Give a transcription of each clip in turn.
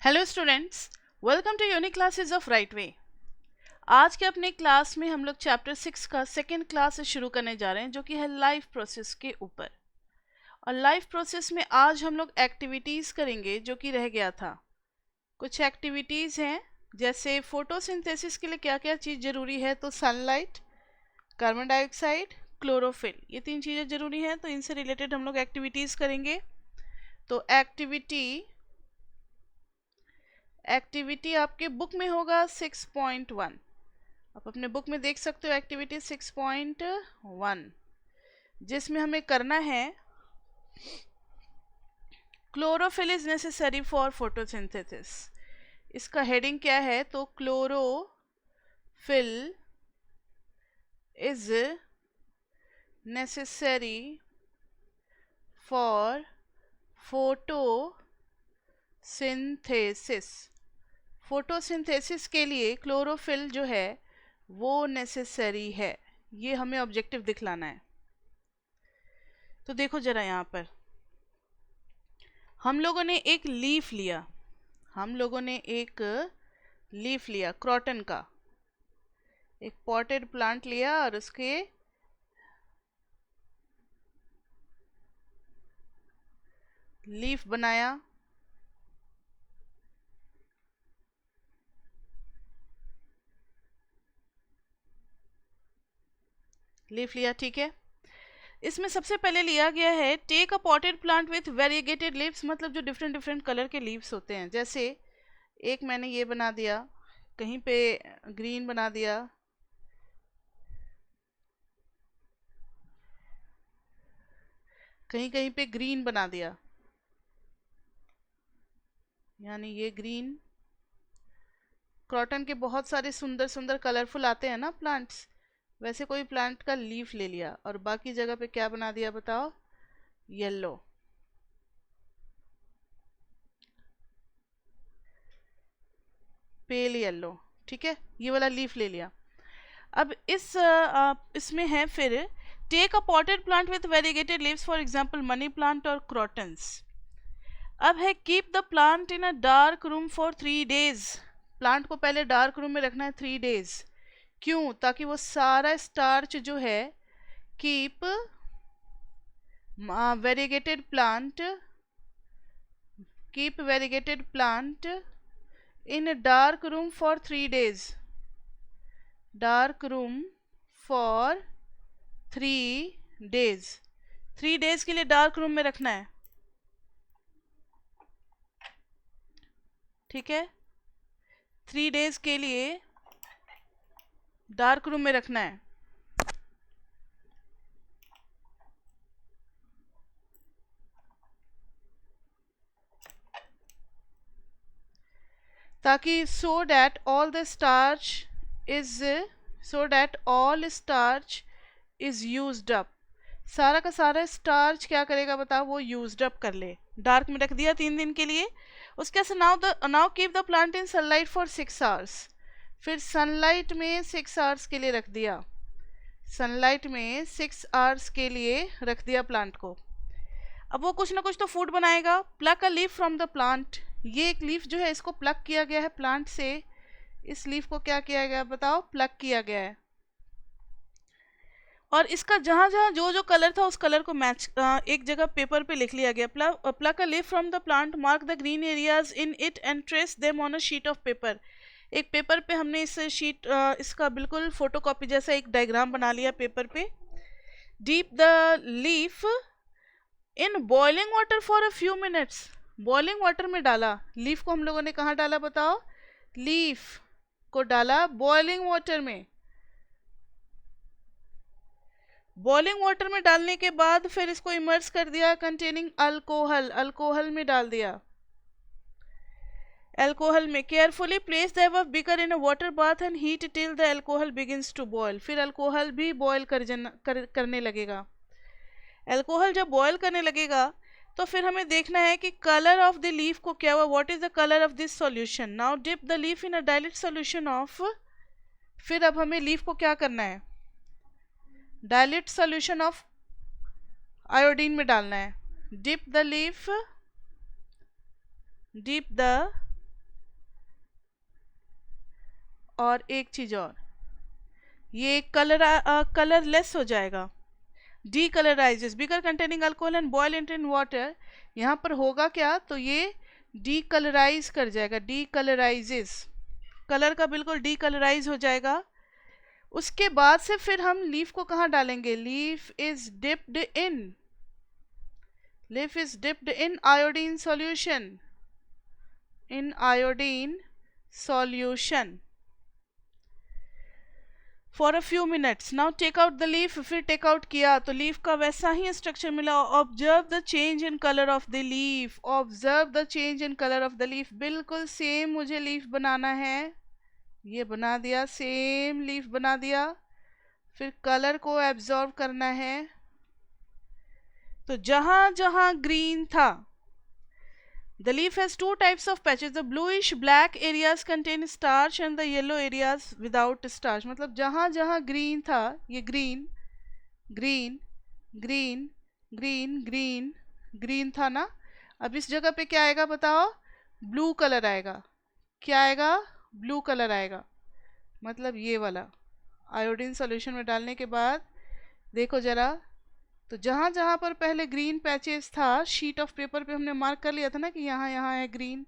Hello students, welcome to unique classes of right way. आज के अपने क्लास में हम लोग चैप्टर 6 का सेकेंड क्लास शुरू करने जा रहे हैं, जो कि है लाइफ प्रोसेस के ऊपर। और लाइफ प्रोसेस में आज हम लोग एक्टिविटीज़ करेंगे जो कि रह गया था। कुछ एक्टिविटीज़ हैं, जैसे फोटोसिंथेसिस के लिए क्या क्या चीज़ ज़रूरी है, तो सनलाइट, कार्बन डाइऑक्साइड, क्लोरोफिल, ये 3 चीज़ें ज़रूरी हैं। तो इनसे रिलेटेड हम लोग एक्टिविटीज़ करेंगे। तो एक्टिविटी आपके बुक में होगा 6.1। आप अपने बुक में देख सकते हो एक्टिविटी 6.1, जिसमें हमें करना है chlorophyll is necessary for photosynthesis. इसका हेडिंग क्या है, तो chlorophyll is necessary for photosynthesis. Photosynthesis के लिए क्लोरोफिल जो है वो नेसेसरी है। ये हमें ऑब्जेक्टिव दिखलाना है। तो देखो जरा, यहाँ पर हम लोगों ने एक लीफ लिया क्रॉटन का। एक पॉटेड प्लांट लिया और उसके लीफ बनाया। लीफ लिया, ठीक है। इसमें सबसे पहले लिया गया है take a potted plant with variegated leaves, मतलब जो डिफरेंट डिफरेंट कलर के लीव्स होते हैं। जैसे एक मैंने ये बना दिया, कहीं पे ग्रीन बना दिया, कहीं कहीं पे ग्रीन बना दिया, यानी ये ग्रीन। क्रॉटन के बहुत सारे सुंदर सुंदर कलरफुल आते हैं ना प्लांट्स, वैसे कोई प्लांट का लीफ ले लिया और बाकी जगह पे क्या बना दिया बताओ, येलो। पेल येलो, ठीक है, ये वाला लीफ ले लिया। अब इसमें है फिर take a potted plant with variegated leaves, for example money plant और क्रॉटन्स। अब है keep the plant in a dark room for 3 days. Plant को पहले डार्क रूम में रखना है 3 डेज। क्यों? ताकि वो सारा स्टार्च जो है, keep variegated plant in a dark room for 3 days. Dark room for 3 days. 3 days के लिए डार्क रूम में रखना है, ठीक है। 3 days के लिए डार्क रूम में रखना है। ताकि so that all starch is used up। सारा का सारा स्टार्च क्या करेगा बताओ, वो यूज्ड अप कर ले। डार्क में रख दिया 3 दिन के लिए। उसके बाद now keep the plant in sunlight for 6 hours. फिर सनलाइट में 6 आवर्स के लिए रख दिया। सनलाइट में 6 आवर्स के लिए रख दिया प्लांट को। अब वो कुछ ना कुछ तो फूड बनाएगा। Pluck a leaf from the plant. ये एक लीफ जो है, इसको प्लक किया गया है प्लांट से। इस लीफ को क्या किया गया बताओ, प्लक किया गया है। और इसका जहाँ जहाँ जो जो कलर था उस कलर को मैच एक जगह पेपर पे लिख लिया गया। Pluck a leaf from the plant, mark the green areas in it and trace them on a sheet of paper. एक पेपर पे हमने इसका बिल्कुल फोटोकॉपी जैसा एक डायग्राम बना लिया पेपर पे। Deep the leaf in boiling water for a few minutes. Boiling water में डाला लीफ को। हम लोगों ने कहाँ डाला बताओ, लीफ को डाला बॉइलिंग वाटर में। बॉइलिंग वाटर में डालने के बाद फिर इसको इमर्स कर दिया कंटेनिंग अल्कोहल। अल्कोहल में डाल दिया। अल्कोहल में carefully place the above beaker in a water bath and heat till the alcohol begins to boil. फिर अल्कोहल भी बॉयल करने लगेगा। अल्कोहल जब बॉयल करने लगेगा तो फिर हमें देखना है कि कलर ऑफ द लीफ को क्या हुआ, what is the colour of this solution. Now dip the leaf in a dilute solution of. फिर अब हमें लीफ को क्या करना है, डाइल्यूट सॉल्यूशन ऑफ आयोडीन में डालना है। डिप द और एक चीज और, ये कलरलेस हो जाएगा, decolourises, beaker containing alcohol and boil it in water. यहाँ पर होगा क्या, तो ये डीकलराइज कर जाएगा, डीकलराइजेस, कलर का बिल्कुल डीकलराइज हो जाएगा। उसके बाद से फिर हम लीफ को कहाँ डालेंगे, leaf is dipped in iodine solution, in iodine solution for a few minutes. Now take out the leaf, फिर टेक आउट किया तो लीफ का वैसा ही स्ट्रक्चर मिला। Observe the change in colour of the leaf, observe the change in colour of the leaf. बिल्कुल same मुझे leaf बनाना है, ये बना दिया, सेम लीफ बना दिया। फिर कलर को एब्जॉर्ब करना है, तो जहां जहां ग्रीन था, the leaf has two types of patches, the bluish black areas contain starch and the yellow areas without starch। मतलब जहां जहां ग्रीन था, ये green green green green green green था ना, अब इस जगह पे क्या आएगा बताओ, ब्लू कलर आएगा। क्या आएगा, ब्लू कलर आएगा। मतलब ये वाला आयोडीन सॉल्यूशन में डालने के बाद देखो जरा, तो जहां जहां पर पहले ग्रीन पैचेस था, शीट ऑफ पेपर पे हमने मार्क कर लिया था ना कि यहाँ यहाँ है ग्रीन,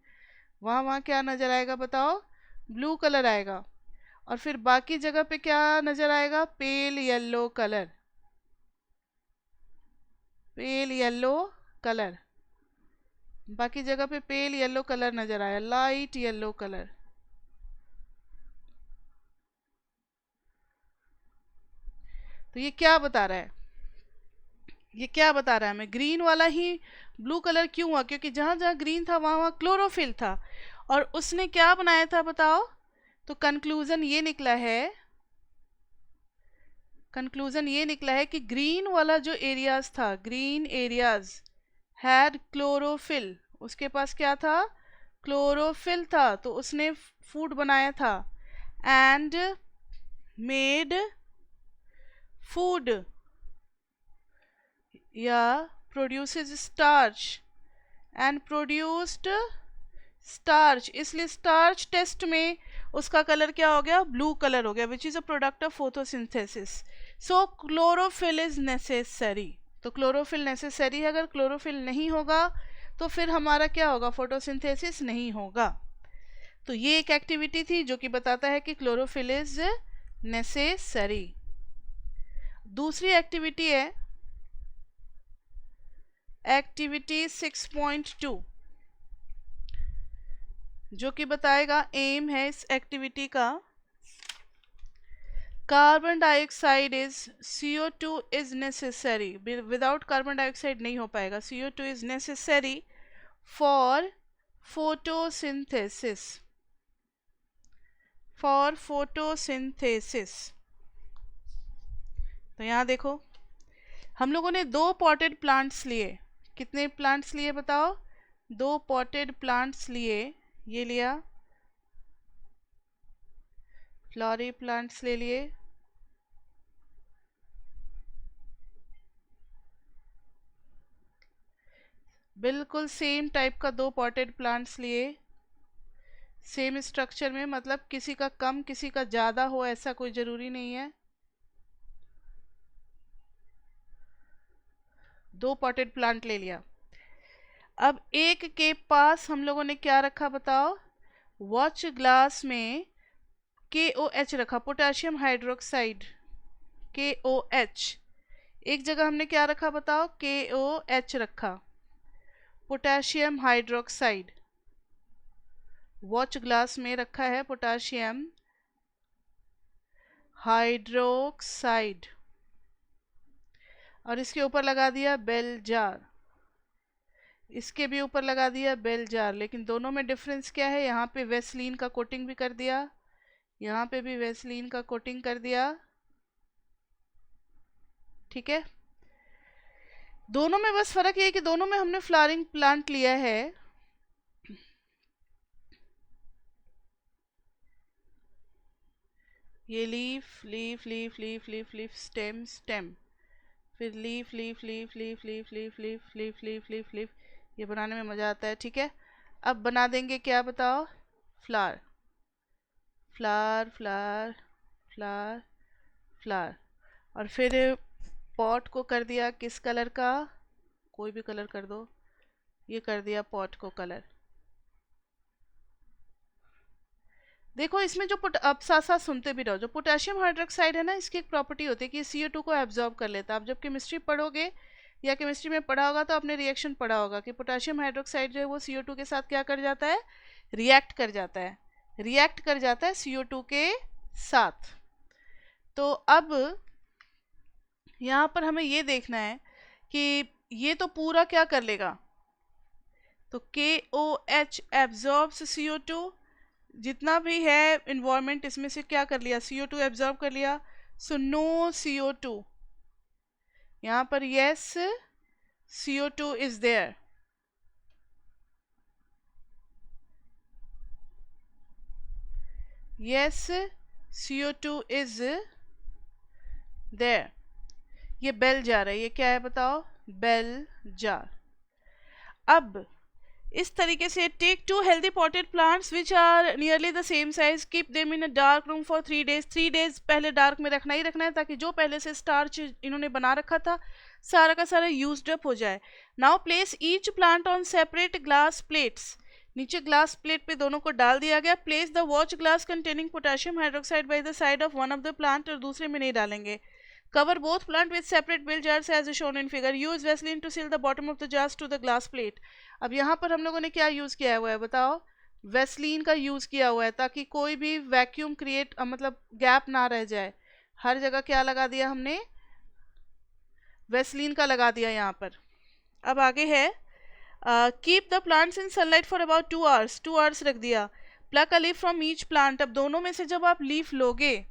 वहाँ वहाँ क्या नजर आएगा बताओ, ब्लू कलर आएगा। और फिर बाकी जगह पे क्या नजर आएगा, pale yellow colour, pale yellow colour, बाकी जगह पे पेल येलो कलर नजर आया, लाइट येलो कलर। तो ये क्या बता रहा है, ये क्या बता रहा है हमें, ग्रीन वाला ही ब्लू कलर क्यों हुआ, क्योंकि जहां जहां ग्रीन था वहां वहां क्लोरोफिल था। और उसने क्या बनाया था बताओ, तो कंक्लूजन ये निकला है, कंक्लूजन ये निकला है कि ग्रीन वाला जो एरियाज था, ग्रीन एरियाज हैड क्लोरोफिल, उसके पास क्या था, क्लोरोफिल था। तो उसने फूड बनाया था, एंड मेड फूड, या produces starch and produced starch, इसलिए स्टार्च टेस्ट में उसका कलर क्या हो गया, ब्लू कलर हो गया, which is a product of photosynthesis. So chlorophyll is necessary, तो क्लोरोफिल नेसेसरी है, अगर क्लोरोफिल नहीं होगा तो फिर हमारा क्या होगा, फोटोसिंथेसिस नहीं होगा। तो ये एक एक्टिविटी थी जो कि बताता है कि क्लोरोफिल इज नेसेसरी। दूसरी एक्टिविटी है एक्टिविटी 6.2, जो कि बताएगा, एम है इस एक्टिविटी का, carbon dioxide is CO2 is necessary, without carbon dioxide नहीं हो पाएगा, CO2 is necessary for photosynthesis, for photosynthesis. तो यहाँ देखो, हम लोगों ने 2 पॉटेड प्लांट्स लिए, कितने प्लांट्स लिए बताओ, 2 पॉटेड प्लांट्स लिए, ये लिया, फ्लॉरी प्लांट्स ले लिए, बिल्कुल सेम टाइप का 2 पॉटेड प्लांट्स लिए, सेम स्ट्रक्चर में, मतलब किसी का कम किसी का ज़्यादा हो ऐसा कोई ज़रूरी नहीं है। 2 पॉटेड प्लांट ले लिया। अब एक के पास हम लोगों ने क्या रखा बताओ, वॉच ग्लास में KOH रखा, पोटेशियम हाइड्रोक्साइड, KOH। एक जगह हमने क्या रखा बताओ, KOH रखा, पोटेशियम हाइड्रोक्साइड, वॉच ग्लास में रखा है पोटेशियम हाइड्रोक्साइड, और इसके ऊपर लगा दिया बेल जार, इसके भी ऊपर लगा दिया बेल जार। लेकिन दोनों में डिफरेंस क्या है, यहाँ पे वेस्लीन का कोटिंग भी कर दिया, यहाँ पे भी वेस्लीन का कोटिंग कर दिया, ठीक है। दोनों में बस फर्क ये है कि दोनों में हमने फ्लावरिंग प्लांट लिया है, ये leaf leaf leaf leaf leaf leaf, stem stem, फिर leaf leaf leaf leaf leaf leaf leaf leaf leaf leaf leaf, ये बनाने में मज़ा आता है, ठीक है। अब बना देंगे क्या बताओ, flower, flower flower flower flower, और फिर पॉट को कर दिया किस कलर का, कोई भी कलर कर दो, ये कर दिया पॉट को कलर। देखो इसमें जो अब साथ साथ सुनते भी रहो, जो पोटेशियम हाइड्रोक्साइड है ना, इसकी एक प्रॉपर्टी होती है कि CO2 को एब्जॉर्ब कर लेता है। आप जब केमिस्ट्री पढ़ोगे या केमिस्ट्री में पढ़ा होगा तो आपने रिएक्शन पढ़ा होगा कि पोटेशियम हाइड्रोक्साइड जो है वो CO2 के साथ क्या कर जाता है, रिएक्ट कर जाता है, रिएक्ट कर जाता है CO2 के साथ। तो अब यहाँ पर हमें ये देखना है कि ये तो पूरा क्या कर लेगा, तो KOH एब्जॉर्ब्स CO2, जितना भी है इन्वायरमेंट इसमें से क्या कर लिया, CO2 एब्जॉर्ब कर लिया। सो नो CO2, यहाँ पर yes CO2 is there, yes CO2 is there. ये बेल जार है, ये क्या है बताओ, बेल जार। अब इस तरीके से take 2 healthy potted plants which are nearly the same size, keep them in a dark room for 3 days। 3 days पहले डार्क में रखना ही रखना है ताकि जो पहले से स्टार्च इन्होंने बना रखा था सारा का सारा यूज्ड अप हो जाए। Now place each plant on separate glass plates, नीचे ग्लास प्लेट पे दोनों को डाल दिया गया। Place the watch glass containing potassium hydroxide by the side of one of the plant, और दूसरे में नहीं डालेंगे। Cover both plant with separate bill jars as shown in figure. Use Vaseline to seal the bottom of the jars to the glass plate. अब यहाँ पर हम लोगों ने क्या यूज़ किया हुआ है बताओ, वेस्लीन का यूज़ किया हुआ है ताकि कोई भी वैक्यूम क्रिएट मतलब गैप ना रह जाए। हर जगह क्या लगा दिया हमने, वेस्लीन का लगा दिया यहाँ पर। अब आगे है keep the plants in sunlight for about 2 hours, 2 hours रख दिया। Pluck a leaf from each plant, अब दोनों में से जब आप लीफ लोगे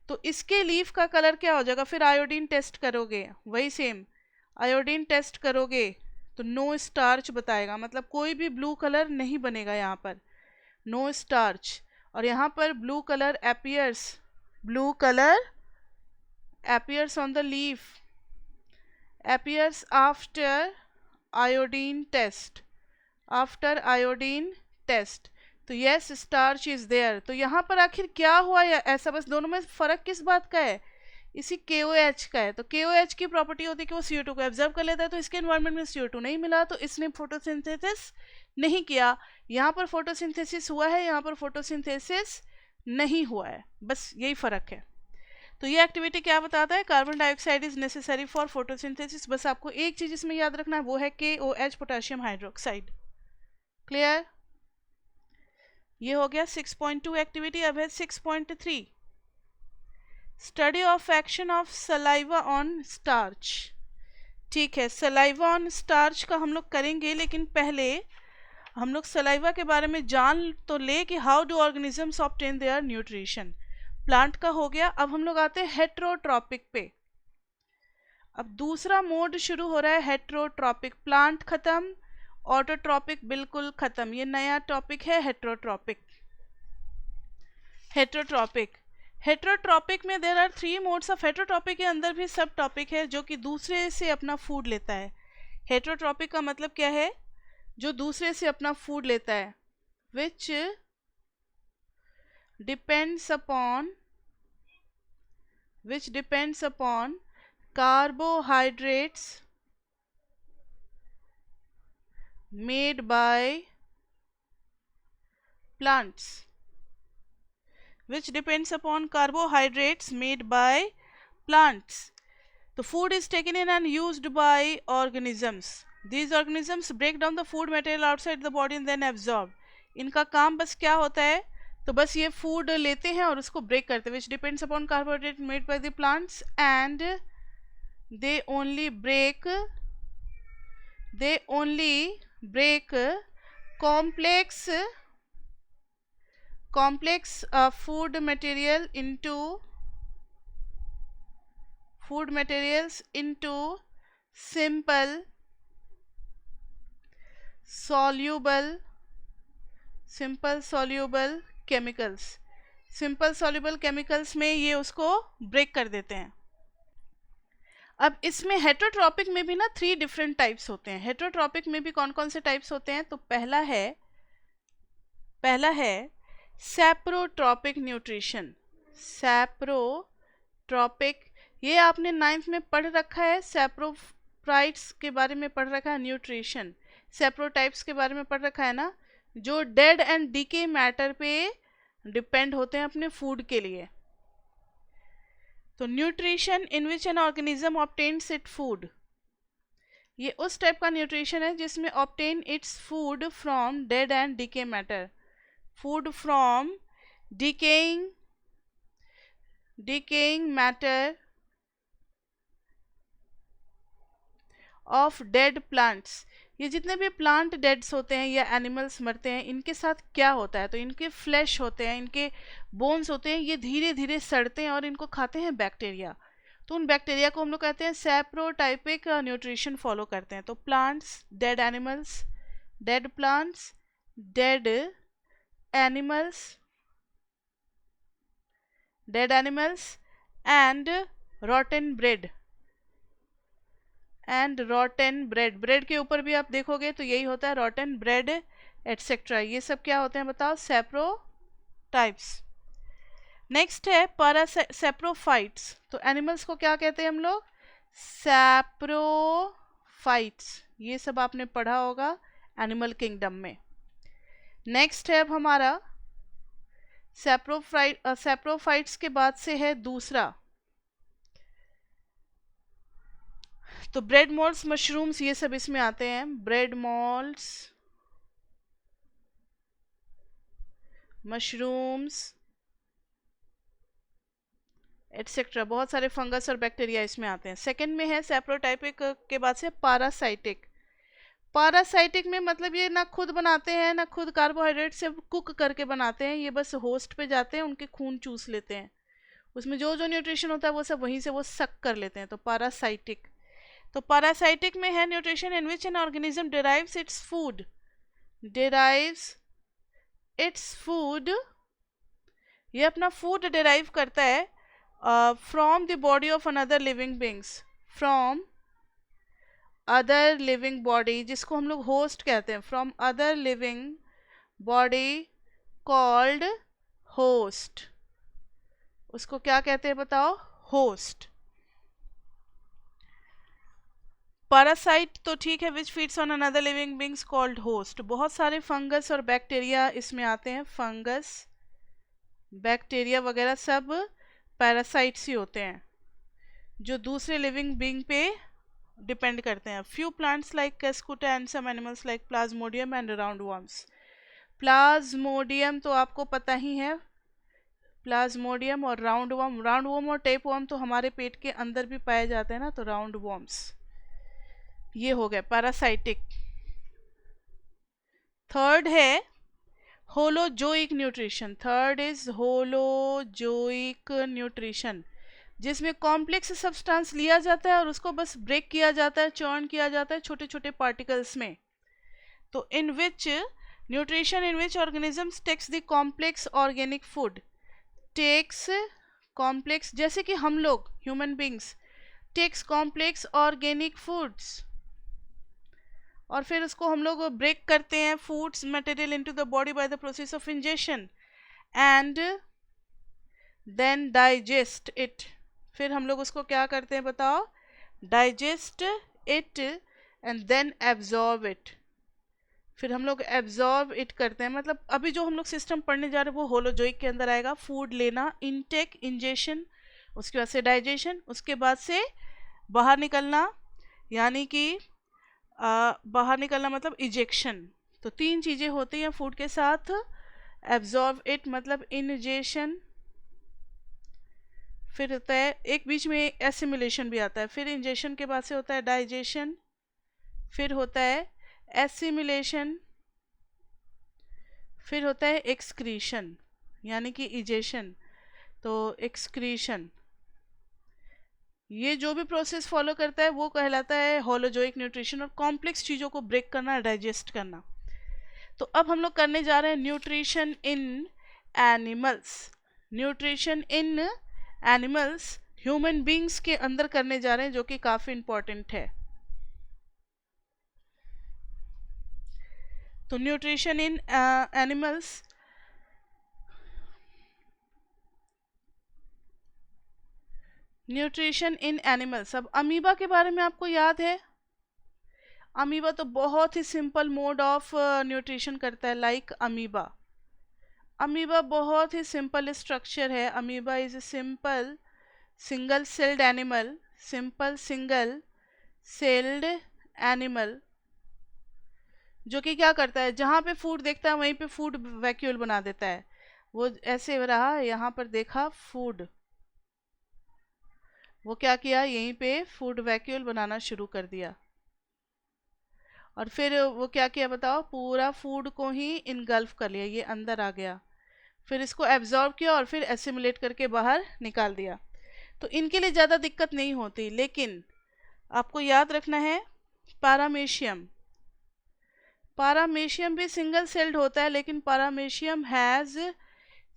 तो इसके लीफ का कलर क्या हो जाएगा, फिर आयोडीन टेस्ट करोगे, वही सेम आयोडीन टेस्ट करोगे तो नो स्टार्च बताएगा, मतलब कोई भी ब्लू कलर नहीं बनेगा यहाँ पर, नो स्टार्च। और यहाँ पर blue colour appears, blue colour appears on the leaf, appears after iodine test, after iodine test। तो यस स्टार्च इज देयर। तो यहाँ पर आखिर क्या हुआ ऐसा, बस दोनों में फर्क किस बात का है, इसी KOH का है। तो KOH की प्रॉपर्टी होती है कि वो CO2 को एब्जॉर्ब कर लेता है, तो इसके एनवायरनमेंट में CO2 नहीं मिला तो इसने फोटोसिंथेसिस नहीं किया। यहाँ पर फोटोसिंथेसिस हुआ है, यहाँ पर फोटोसिंथेसिस नहीं हुआ है, बस यही फ़र्क है। तो ये एक्टिविटी क्या बताता है, carbon dioxide is necessary for photosynthesis. बस आपको एक चीज़ इसमें याद रखना है, वो है KOH पोटेशियम हाइड्रोक्साइड। क्लियर, ये हो गया 6.2 एक्टिविटी। अब है 6.3 study of action of saliva on starch. ठीक है, सलाइवा ऑन स्टार्च का हम लोग करेंगे, लेकिन पहले हम लोग सलाइवा के बारे में जान तो ले कि how do organisms obtain their nutrition. Plant का हो गया, अब हम लोग आते हैं हेट्रोट्रॉपिक पे। अब दूसरा मोड शुरू हो रहा है हेट्रोट्रॉपिक। प्लांट खत्म, ऑटोट्रॉपिक बिल्कुल खत्म, ये नया टॉपिक है हेट्रोट्रॉपिक। हेट्रोट्रॉपिक, हेट्रोट्रॉपिक में there are 3 modes of heterotrophic के अंदर भी सब टॉपिक है जो कि दूसरे से अपना फूड लेता है। हेट्रोट्रॉपिक का मतलब क्या है, जो दूसरे से अपना फूड लेता है, which depends upon carbohydrates made by plants, which depends upon carbohydrates made by plants. The food is taken in and used by organisms. These organisms break down the food material outside the body and then absorb. इनका काम बस क्या होता है, तो बस ये food लेते हैं और उसको ब्रेक करते हैं। which depends upon carbohydrates made by the plants and they only break complex food materials into simple soluble chemicals। Simple soluble chemicals में ये उसको ब्रेक कर देते हैं। अब इसमें हेट्रोट्रॉपिक में भी ना 3 डिफरेंट टाइप्स होते हैं। हेट्रोट्रॉपिक में भी कौन कौन से टाइप्स होते हैं, तो पहला है सैप्रोट्रॉपिक न्यूट्रिशन, सैप्रोट्रॉपिक, ये आपने 9th में पढ़ रखा है, सैप्रोफाइट्स के बारे में पढ़ रखा है, न्यूट्रिशन सैप्रोटाइप्स के बारे में पढ़ रखा है ना, जो डेड एंड डीके मैटर पे डिपेंड होते हैं अपने फूड के लिए। तो nutrition in which an organism obtains it food, ये उस टाइप का न्यूट्रिशन है जिसमें obtain its food from dead and decay matter, food from decaying matter of dead plants. ये जितने भी प्लांट डेड्स होते हैं या एनिमल्स मरते हैं, इनके साथ क्या होता है, तो इनके फ्लैश होते हैं, इनके बोन्स होते हैं, ये धीरे धीरे सड़ते हैं और इनको खाते हैं बैक्टीरिया। तो उन बैक्टीरिया को हम लोग कहते हैं सैप्रोटाइपिक न्यूट्रिशन फॉलो करते हैं। तो plants, dead animals, dead plants, dead animals, dead animals and रॉटन bread, and रॉटन bread, bread के ऊपर भी आप देखोगे तो यही होता है, रॉटन ब्रेड एटसेट्रा, ये सब क्या होते हैं बताओ, सैप्रोटाइप्स। नेक्स्ट है सैप्रोफाइट्स। तो एनिमल्स को क्या कहते हैं हम लोग, सैप्रोफाइट्स, ये सब आपने पढ़ा होगा एनिमल किंगडम में। नेक्स्ट है अब हमारा सैप्रोफाइट्स के बाद से है दूसरा, तो ब्रेड मोल्ड्स, मशरूम्स, ये सब इसमें आते हैं, ब्रेड मोल्ड्स, मशरूम्स एटसेट्रा, बहुत सारे फंगस और बैक्टीरिया इसमें आते हैं। सेकंड में है सैप्रोटाइपिक के बाद से पैरासाइटिक। पैरासाइटिक में मतलब ये ना खुद बनाते हैं ना खुद कार्बोहाइड्रेट से कुक करके बनाते हैं, ये बस होस्ट पे जाते हैं, उनके खून चूस लेते हैं, उसमें जो जो न्यूट्रिशन होता है वो सब वहीं से वो सक कर लेते हैं, तो पैरासाइटिक। तो पैरासाइटिक में है nutrition in which an organism derives its food, derives its food, ये अपना फूड डिराइव करता है from the body of another living beings, from other living body, जिसको हम लोग होस्ट कहते हैं, from other living body called host, उसको क्या कहते हैं बताओ, होस्ट। पैरासाइट तो ठीक है, which feeds on another living beings called host. बहुत सारे फंगस और बैक्टीरिया इसमें आते हैं, फंगस, बैक्टीरिया वगैरह सब पैरासाइट्स ही होते हैं जो दूसरे लिविंग बींग पे डिपेंड करते हैं। Few plants like cuscuta and some animals like plasmodium and roundworms. Plasmodium तो आपको पता ही है, प्लाज्मोडियम और राउंडवॉर्म, राउंडवॉर्म और टेपवॉर्म तो हमारे पेट के अंदर भी पाए जाते हैं ना, तो राउंडवॉर्म्स ये हो गए पैरासाइटिक। थर्ड है holozoic nutrition, third is holozoic nutrition, जिसमें कॉम्प्लेक्स सब्सटेंस लिया जाता है और उसको बस ब्रेक किया जाता है, चर्न किया जाता है छोटे छोटे पार्टिकल्स में। तो in which nutrition in which organisms takes the complex organic food, takes complex, जैसे कि हम लोग human beings takes complex organic foods, और फिर उसको हम लोग ब्रेक करते हैं foods material into the body by the process of ingestion and then digest it. फिर हम लोग उसको क्या करते हैं बताओ, digest it and then absorb it, फिर हम लोग एब्जॉर्ब इट करते हैं। मतलब अभी जो हम लोग सिस्टम पढ़ने जा रहे हैं वो होलोजोइक के अंदर आएगा। फूड लेना, इनटेक, इंजेशन, उसके बाद से डाइजेशन, उसके बाद से बाहर निकलना, यानी कि बाहर निकलना मतलब इजेक्शन। तो तीन चीज़ें होती हैं फूड के साथ, एब्जॉर्ब इट मतलब इनजेशन, फिर होता है एक बीच में एसिमिलेशन भी आता है, फिर इंजेशन के बाद से होता है डाइजेशन, फिर होता है एसिमिलेशन, फिर होता है एक्सक्रीशन यानी कि इजेशन, तो एक्सक्रीशन। ये जो भी प्रोसेस फॉलो करता है वो कहलाता है होलोजोइक न्यूट्रिशन, और कॉम्प्लेक्स चीज़ों को ब्रेक करना, डाइजेस्ट करना। तो अब हम लोग करने जा रहे हैं nutrition in animals. Nutrition in animals human beings के अंदर करने जा रहे हैं, जो कि काफ़ी इंपॉर्टेंट है। तो nutrition in animals nutrition in animals. अब अमीबा के बारे में आपको याद है, अमीबा तो बहुत ही सिंपल मोड ऑफ न्यूट्रिशन करता है, लाइक अमीबा। अमीबा बहुत ही सिंपल स्ट्रक्चर है। Amoeba is a simple single celled animal, simple single celled animal, जो कि क्या करता है, जहाँ पे फूड देखता है वहीं पे फूड वैक्यूल बना देता है। वो ऐसे रहा, यहाँ पर देखा फूड, वो क्या किया, यहीं पे फूड वैक्यूल बनाना शुरू कर दिया। और फिर वो क्या किया बताओ, पूरा फूड को ही इनगल्फ कर लिया, ये अंदर आ गया, फिर इसको एब्जॉर्ब किया और फिर एसिमुलेट करके बाहर निकाल दिया। तो इनके लिए ज़्यादा दिक्कत नहीं होती। लेकिन आपको याद रखना है पारामेशियम, पारामेशियम भी सिंगल सेल्ड होता है, लेकिन paramecium has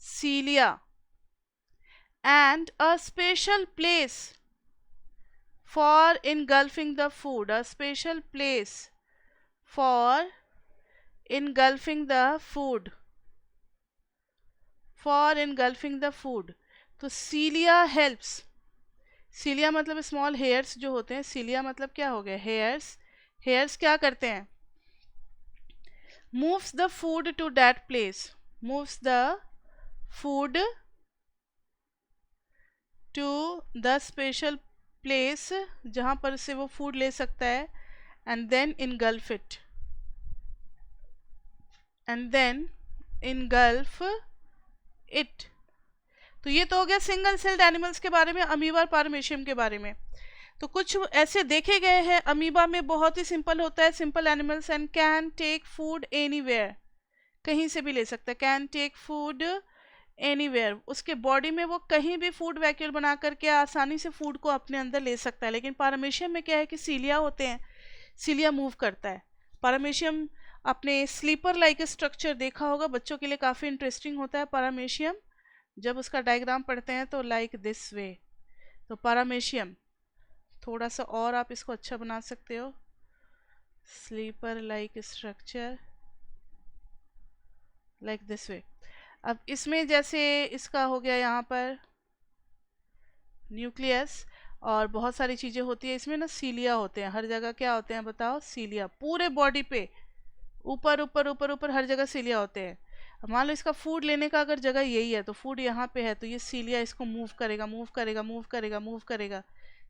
cilia and a special place for engulfing the food, a special place for engulfing the food, for engulfing the food. तो सीलिया हेल्प्स, सीलिया मतलब स्मॉल हेयर्स जो होते हैं, सीलिया मतलब क्या हो गया, हेयर्स। हेयर्स क्या करते हैं, moves the food to that place, moves the food to the special place जहाँ पर से वो फूड ले सकता है, and then engulf it, and then engulf it। तो ये तो हो गया सिंगल सेल्ड एनिमल्स के बारे में, अमीबा और पारामेशियम के बारे में। तो कुछ ऐसे देखे गए हैं, अमीबा में बहुत ही सिंपल होता है, simple animals, and can take food anywhere, कहीं से भी ले सकता है, कैन टेक फूड एनीवेयर, उसके बॉडी में वो कहीं भी फूड वैक्यूल बना करके आसानी से फूड को अपने अंदर ले सकता है। लेकिन पारामेशियम में क्या है कि सीलिया होते हैं, सीलिया मूव करता है। पारामेशियम अपने स्लीपर लाइक स्ट्रक्चर देखा होगा, बच्चों के लिए काफ़ी इंटरेस्टिंग होता है पारामेशियम, जब उसका डायग्राम पढ़ते हैं तो लाइक दिस वे। तो पारामेशियम थोड़ा सा और आप इसको अच्छा बना सकते हो, sleeper like structure like this way. अब इसमें जैसे इसका हो गया यहाँ पर न्यूक्लियस और बहुत सारी चीज़ें होती है, इसमें ना सीलिया होते हैं, हर जगह क्या होते हैं बताओ, सीलिया, पूरे बॉडी पे ऊपर ऊपर ऊपर ऊपर हर जगह सीलिया होते हैं। अब मान लो इसका फूड लेने का अगर जगह यही है, तो फूड यहाँ पे है, तो ये सीलिया इसको मूव करेगा मूव करेगा मूव करेगा मूव करेगा,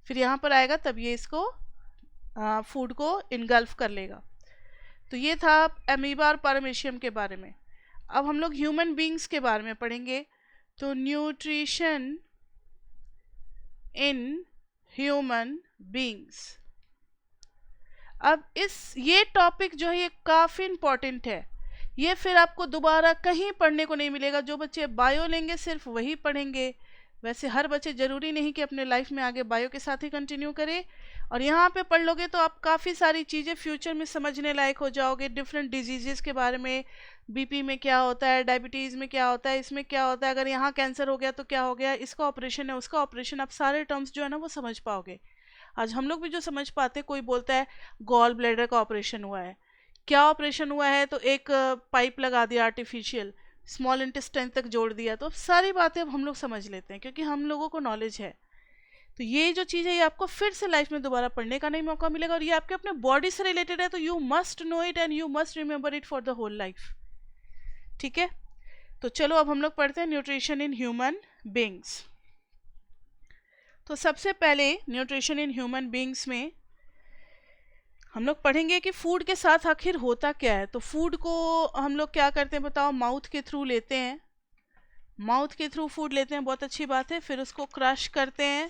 फिर यहाँ पर आएगा, तब ये इसको फूड को इनगल्फ कर लेगा। तो ये था अमीबा और पारामेशियम के बारे में। अब हम लोग ह्यूमन बींग्स के बारे में पढ़ेंगे। तो न्यूट्रिशन इन ह्यूमन बींग्स। अब ये टॉपिक जो है ये काफ़ी इम्पॉर्टेंट है, ये फिर आपको दोबारा कहीं पढ़ने को नहीं मिलेगा। जो बच्चे बायो लेंगे सिर्फ वही पढ़ेंगे, वैसे हर बच्चे ज़रूरी नहीं कि अपने लाइफ में आगे बायो के साथ ही कंटिन्यू करें। और यहाँ पे पढ़ लोगे तो आप काफ़ी सारी चीज़ें फ्यूचर में समझने लायक हो जाओगे, डिफरेंट डिजीज़ के बारे में, बीपी में क्या होता है, डायबिटीज़ में क्या होता है, इसमें क्या होता है, अगर यहाँ कैंसर हो गया तो क्या हो गया, इसका ऑपरेशन है उसका ऑपरेशन, आप सारे टर्म्स जो है ना वो समझ पाओगे। आज हम लोग भी जो समझ पाते, कोई बोलता है गॉल ब्लैडर का ऑपरेशन हुआ है, क्या ऑपरेशन हुआ है, तो एक पाइप लगा दिया आर्टिफिशियल, स्मॉल इंटेस्टाइन तक जोड़ दिया, तो अब सारी बातें अब हम लोग समझ लेते हैं क्योंकि हम लोगों को नॉलेज है। तो ये जो चीज़ है ये आपको फिर से लाइफ में दोबारा पढ़ने का नहीं मौका मिलेगा, और ये आपके अपने बॉडी से रिलेटेड है, तो you must know it and you must remember it for the whole life. ठीक है, तो चलो अब हम लोग पढ़ते हैं न्यूट्रिशन इन ह्यूमन बींग्स। तो सबसे पहले न्यूट्रिशन इन ह्यूमन बींग्स में हम लोग पढ़ेंगे कि फूड के साथ आखिर होता क्या है। तो फूड को हम लोग क्या करते हैं बताओ, माउथ के थ्रू लेते हैं, माउथ के थ्रू फूड लेते हैं, बहुत अच्छी बात है, फिर उसको क्रश करते हैं,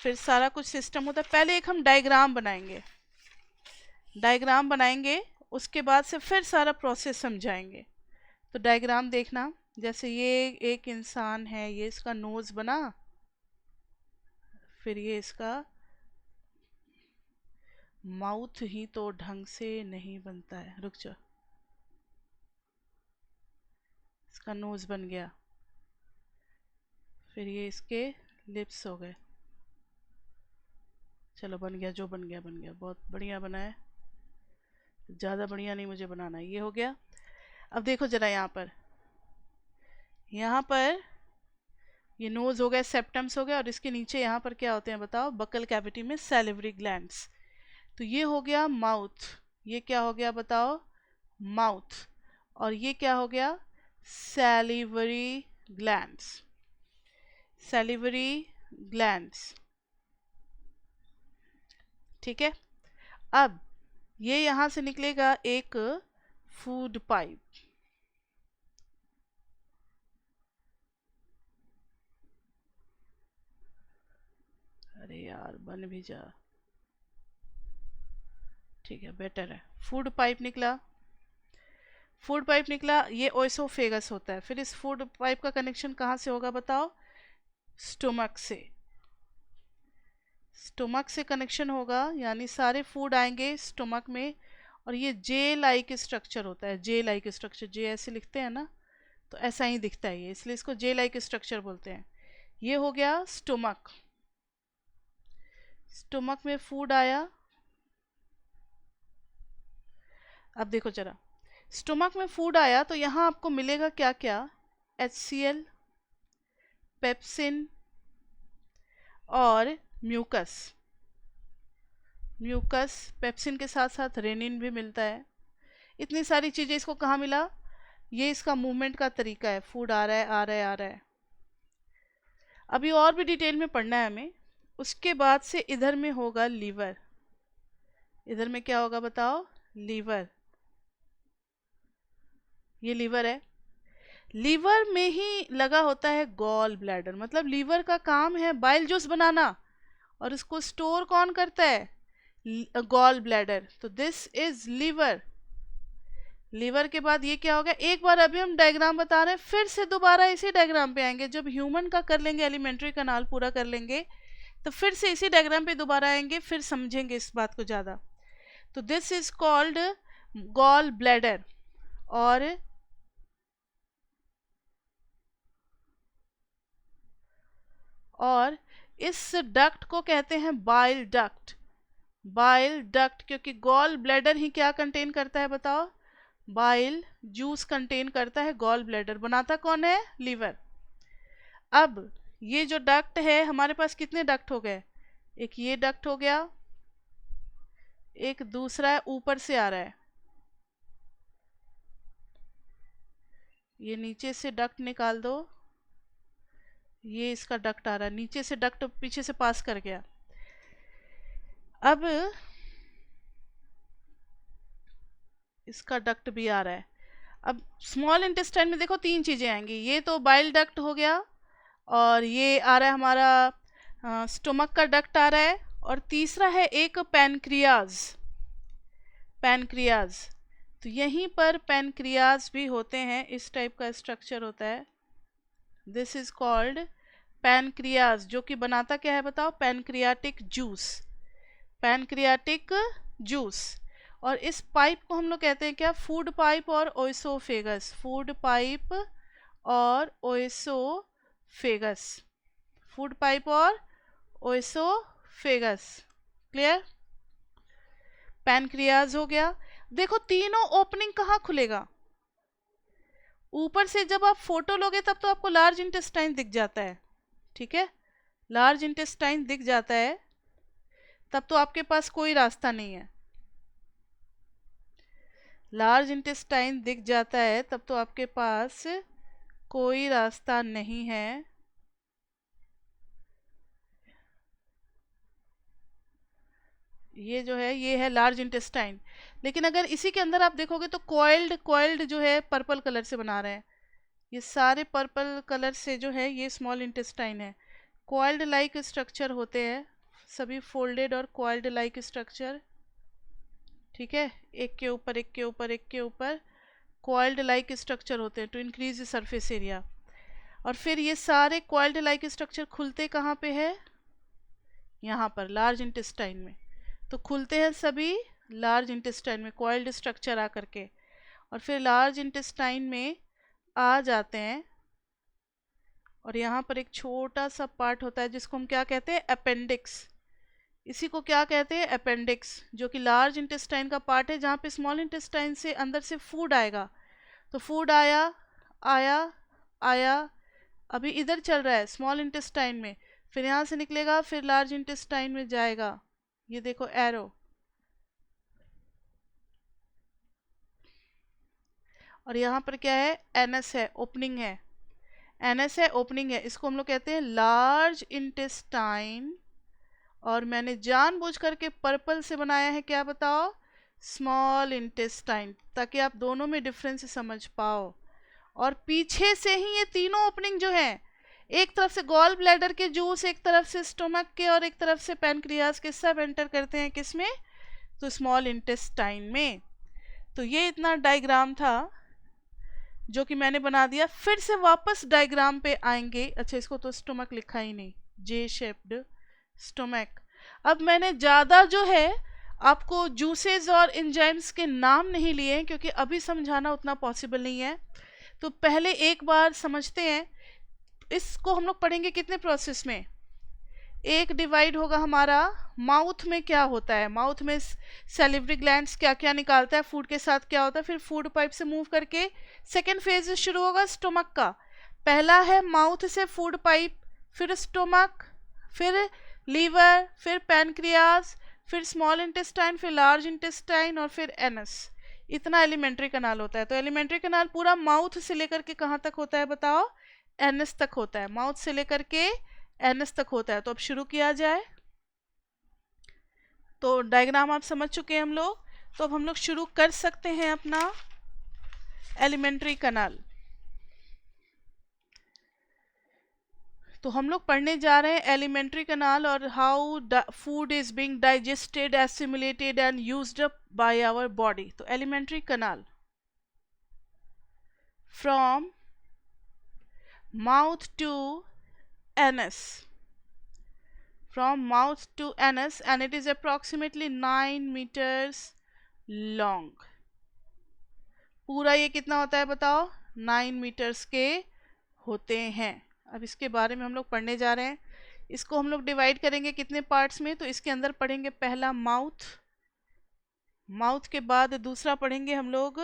फिर सारा कुछ सिस्टम होता है। पहले एक हम डायग्राम बनाएंगे, डायग्राम बनाएंगे, उसके बाद से फिर सारा प्रोसेस समझाएंगे। तो डायग्राम देखना, जैसे ये एक इंसान है, ये इसका नोज बना, फिर ये इसका माउथ ही तो ढंग से नहीं बनता है, रुक जा, इसका नोज बन गया, फिर ये इसके लिप्स हो गए, चलो बन गया, जो बन गया बन गया, बहुत बढ़िया बना है, ज़्यादा बढ़िया नहीं मुझे बनाना है, ये हो गया। अब देखो जरा यहाँ पर ये नोज हो गया, सेप्टम्स हो गया, और इसके नीचे यहाँ पर क्या होते हैं बताओ, बकल कैविटी में सैलिवरी ग्लैंड्स। तो ये हो गया माउथ, ये क्या हो गया बताओ, माउथ, और ये क्या हो गया, सैलिवरी ग्लैंड्स, सैलिवरी ग्लैंड्स। ठीक है, अब ये यहाँ से निकलेगा एक फूड पाइप। अरे यार बन भी जा, ठीक है बेटर है, फूड पाइप निकला, फूड पाइप निकला, ये ओएसोफेगस होता है। फिर इस फूड पाइप का कनेक्शन कहाँ से होगा बताओ, स्टोमक से, स्टोमक से कनेक्शन होगा, यानी सारे फूड आएंगे स्टोमक में, और ये जे लाइक स्ट्रक्चर होता है, जे लाइक स्ट्रक्चर, जे ऐसे लिखते हैं ना, तो ऐसा ही दिखता है ये, इसलिए इसको जे लाइक स्ट्रक्चर बोलते हैं। ये हो गया स्टोमक, स्टोमक में फूड आया। अब देखो जरा, स्टोमक में फूड आया तो यहाँ आपको मिलेगा क्या क्या, HCl, पेप्सिन और म्यूकस, म्यूकस, पेप्सिन के साथ साथ रेनिन भी मिलता है। इतनी सारी चीज़ें, इसको कहाँ मिला, ये इसका मूवमेंट का तरीका है, फूड आ रहा है आ रहा है आ रहा है। अभी और भी डिटेल में पढ़ना है हमें। उसके बाद से इधर में होगा लीवर, इधर में क्या होगा बताओ, लीवर, ये लीवर है, लीवर में ही लगा होता है गॉल ब्लैडर, मतलब लीवर का काम है बाइल जूस बनाना, और इसको स्टोर कौन करता है, गॉल ब्लैडर। तो दिस इज लीवर। लीवर के बाद ये क्या हो गया, एक बार अभी हम डायग्राम बता रहे हैं, फिर से दोबारा इसी डायग्राम पे आएंगे, जब ह्यूमन का कर लेंगे, एलिमेंट्री कनाल पूरा कर लेंगे, तो फिर से इसी डायग्राम पे दोबारा आएंगे, फिर समझेंगे इस बात को ज़्यादा। तो this is called gall bladder, और इस डक्ट को कहते हैं बाइल डक्ट, बाइल डक्ट, क्योंकि गॉल ब्लैडर ही क्या कंटेन करता है बताओ, बाइल जूस कंटेन करता है, गॉल ब्लैडर बनाता कौन है, लीवर। अब ये जो डक्ट है, हमारे पास कितने डक्ट हो गए, एक ये डक्ट हो गया, एक दूसरा है ऊपर से आ रहा है, ये नीचे से डक्ट निकाल दो, ये इसका डक्ट आ रहा है, नीचे से डक्ट पीछे से पास कर गया। अब इसका डक्ट भी आ रहा है। अब स्मॉल इंटेस्टाइन में देखो तीन चीज़ें आएंगी, ये तो बाइल डक्ट हो गया, और ये आ रहा है हमारा स्टोमक का डक्ट आ रहा है, और तीसरा है एक पैनक्रियाज, पैनक्रियाज। तो यहीं पर पैनक्रियाज भी होते हैं, इस टाइप का स्ट्रक्चर होता है, दिस इज कॉल्ड पैनक्रियाज, जो कि बनाता क्या है बताओ, पैनक्रियाटिक जूस, पैनक्रियाटिक जूस। और इस पाइप को हम लोग कहते हैं क्या, फूड पाइप और ओएसोफेगस, फूड पाइप और ओएसोफेगस, फूड पाइप और ओएसोफेगस, क्लियर। पैनक्रियाज हो गया, देखो तीनों ओपनिंग कहाँ खुलेगा, ऊपर से जब आप फोटो लोगे तब तो आपको लार्ज इंटेस्टाइन दिख जाता है, ठीक है, लार्ज इंटेस्टाइन दिख जाता है, तब तो आपके पास कोई रास्ता नहीं है, लार्ज इंटेस्टाइन दिख जाता है तब तो आपके पास कोई रास्ता नहीं है। ये जो है ये है लार्ज इंटेस्टाइन, लेकिन अगर इसी के अंदर आप देखोगे तो कॉइल्ड, कॉइल्ड जो है पर्पल कलर से बना रहे हैं, ये सारे पर्पल कलर से जो है ये स्मॉल इंटेस्टाइन है, कॉइल्ड लाइक स्ट्रक्चर होते हैं सभी, फोल्डेड और कॉइल्ड लाइक स्ट्रक्चर, ठीक है, एक के ऊपर एक के ऊपर एक के ऊपर कॉइल्ड लाइक स्ट्रक्चर होते हैं to increase the surface area. और फिर ये सारे कॉइल्ड लाइक स्ट्रक्चर खुलते कहाँ पे है, यहाँ पर लार्ज इंटेस्टाइन में, तो खुलते हैं सभी लार्ज इंटेस्टाइन में कॉइल्ड स्ट्रक्चर आ करके, और फिर लार्ज इंटेस्टाइन में आ जाते हैं, और यहाँ पर एक छोटा सा पार्ट होता है जिसको हम क्या कहते हैं, अपेंडिक्स, इसी को क्या कहते हैं, अपेंडिक्स, जो कि लार्ज इंटेस्टाइन का पार्ट है, जहाँ पे स्मॉल इंटेस्टाइन से अंदर से फूड आएगा, तो फूड आया आया आया अभी इधर चल रहा है स्मॉल इंटेस्टाइन में, फिर यहाँ से निकलेगा फिर लार्ज इंटेस्टाइन में जाएगा, ये देखो एरो, और यहाँ पर क्या है, एनएस है, ओपनिंग है, एनएस है, ओपनिंग है, इसको हम लोग कहते हैं लार्ज इंटेस्टाइन, और मैंने जानबूझ करके पर्पल से बनाया है, क्या बताओ, स्मॉल इंटेस्टाइन, ताकि आप दोनों में डिफरेंस समझ पाओ। और पीछे से ही ये तीनों ओपनिंग जो है, एक तरफ से गॉल ब्लैडर के जूस, एक तरफ से स्टोमक के, और एक तरफ से पैनक्रियाज के, सब एंटर करते हैं किसमें, तो स्मॉल इंटेस्टाइन में। तो ये इतना डायग्राम था जो कि मैंने बना दिया। फिर से वापस डायग्राम पे आएंगे। अच्छा, इसको तो स्टोमक लिखा ही नहीं, जे शेप्ड स्टोमक। अब मैंने ज़्यादा जो है आपको जूसेस और एंजाइम्स के नाम नहीं लिए हैं, क्योंकि अभी समझाना उतना पॉसिबल नहीं है। तो पहले एक बार समझते हैं, इसको हम लोग पढ़ेंगे कितने प्रोसेस में। एक डिवाइड होगा हमारा माउथ में, क्या होता है माउथ में, सैलिवरी ग्लैंड्स क्या क्या निकालता है, फूड के साथ क्या होता है, फिर फूड पाइप से मूव करके सेकेंड फेज शुरू होगा स्टोमक का। पहला है माउथ से फूड पाइप, फिर स्टोमक, फिर लीवर, फिर पैनक्रियाज, फिर स्मॉल इंटेस्टाइन, फिर लार्ज इंटेस्टाइन, और फिर एनस। इतना एलिमेंट्री कनाल होता है। तो एलिमेंट्री कनाल पूरा माउथ से लेकर के कहाँ तक होता है बताओ, एनस तक होता है, माउथ से लेकर के एनस तक होता है। तो अब शुरू किया जाए। तो डायग्राम आप समझ चुके हैं हम लोग, तो अब हम लोग शुरू कर सकते हैं अपना एलिमेंट्री कनाल। तो हम लोग पढ़ने जा रहे हैं एलिमेंट्री कनाल और how food is being digested, assimilated and used up by our body. तो alimentary canal from mouth to anus, from mouth to anus, and it is approximately 9 meters long। पूरा ये कितना होता है बताओ, 9 मीटर्स के होते हैं। अब इसके बारे में हम लोग पढ़ने जा रहे हैं। इसको हम लोग डिवाइड करेंगे कितने पार्ट्स में, तो इसके अंदर पढ़ेंगे पहला माउथ, माउथ के बाद दूसरा पढ़ेंगे हम लोग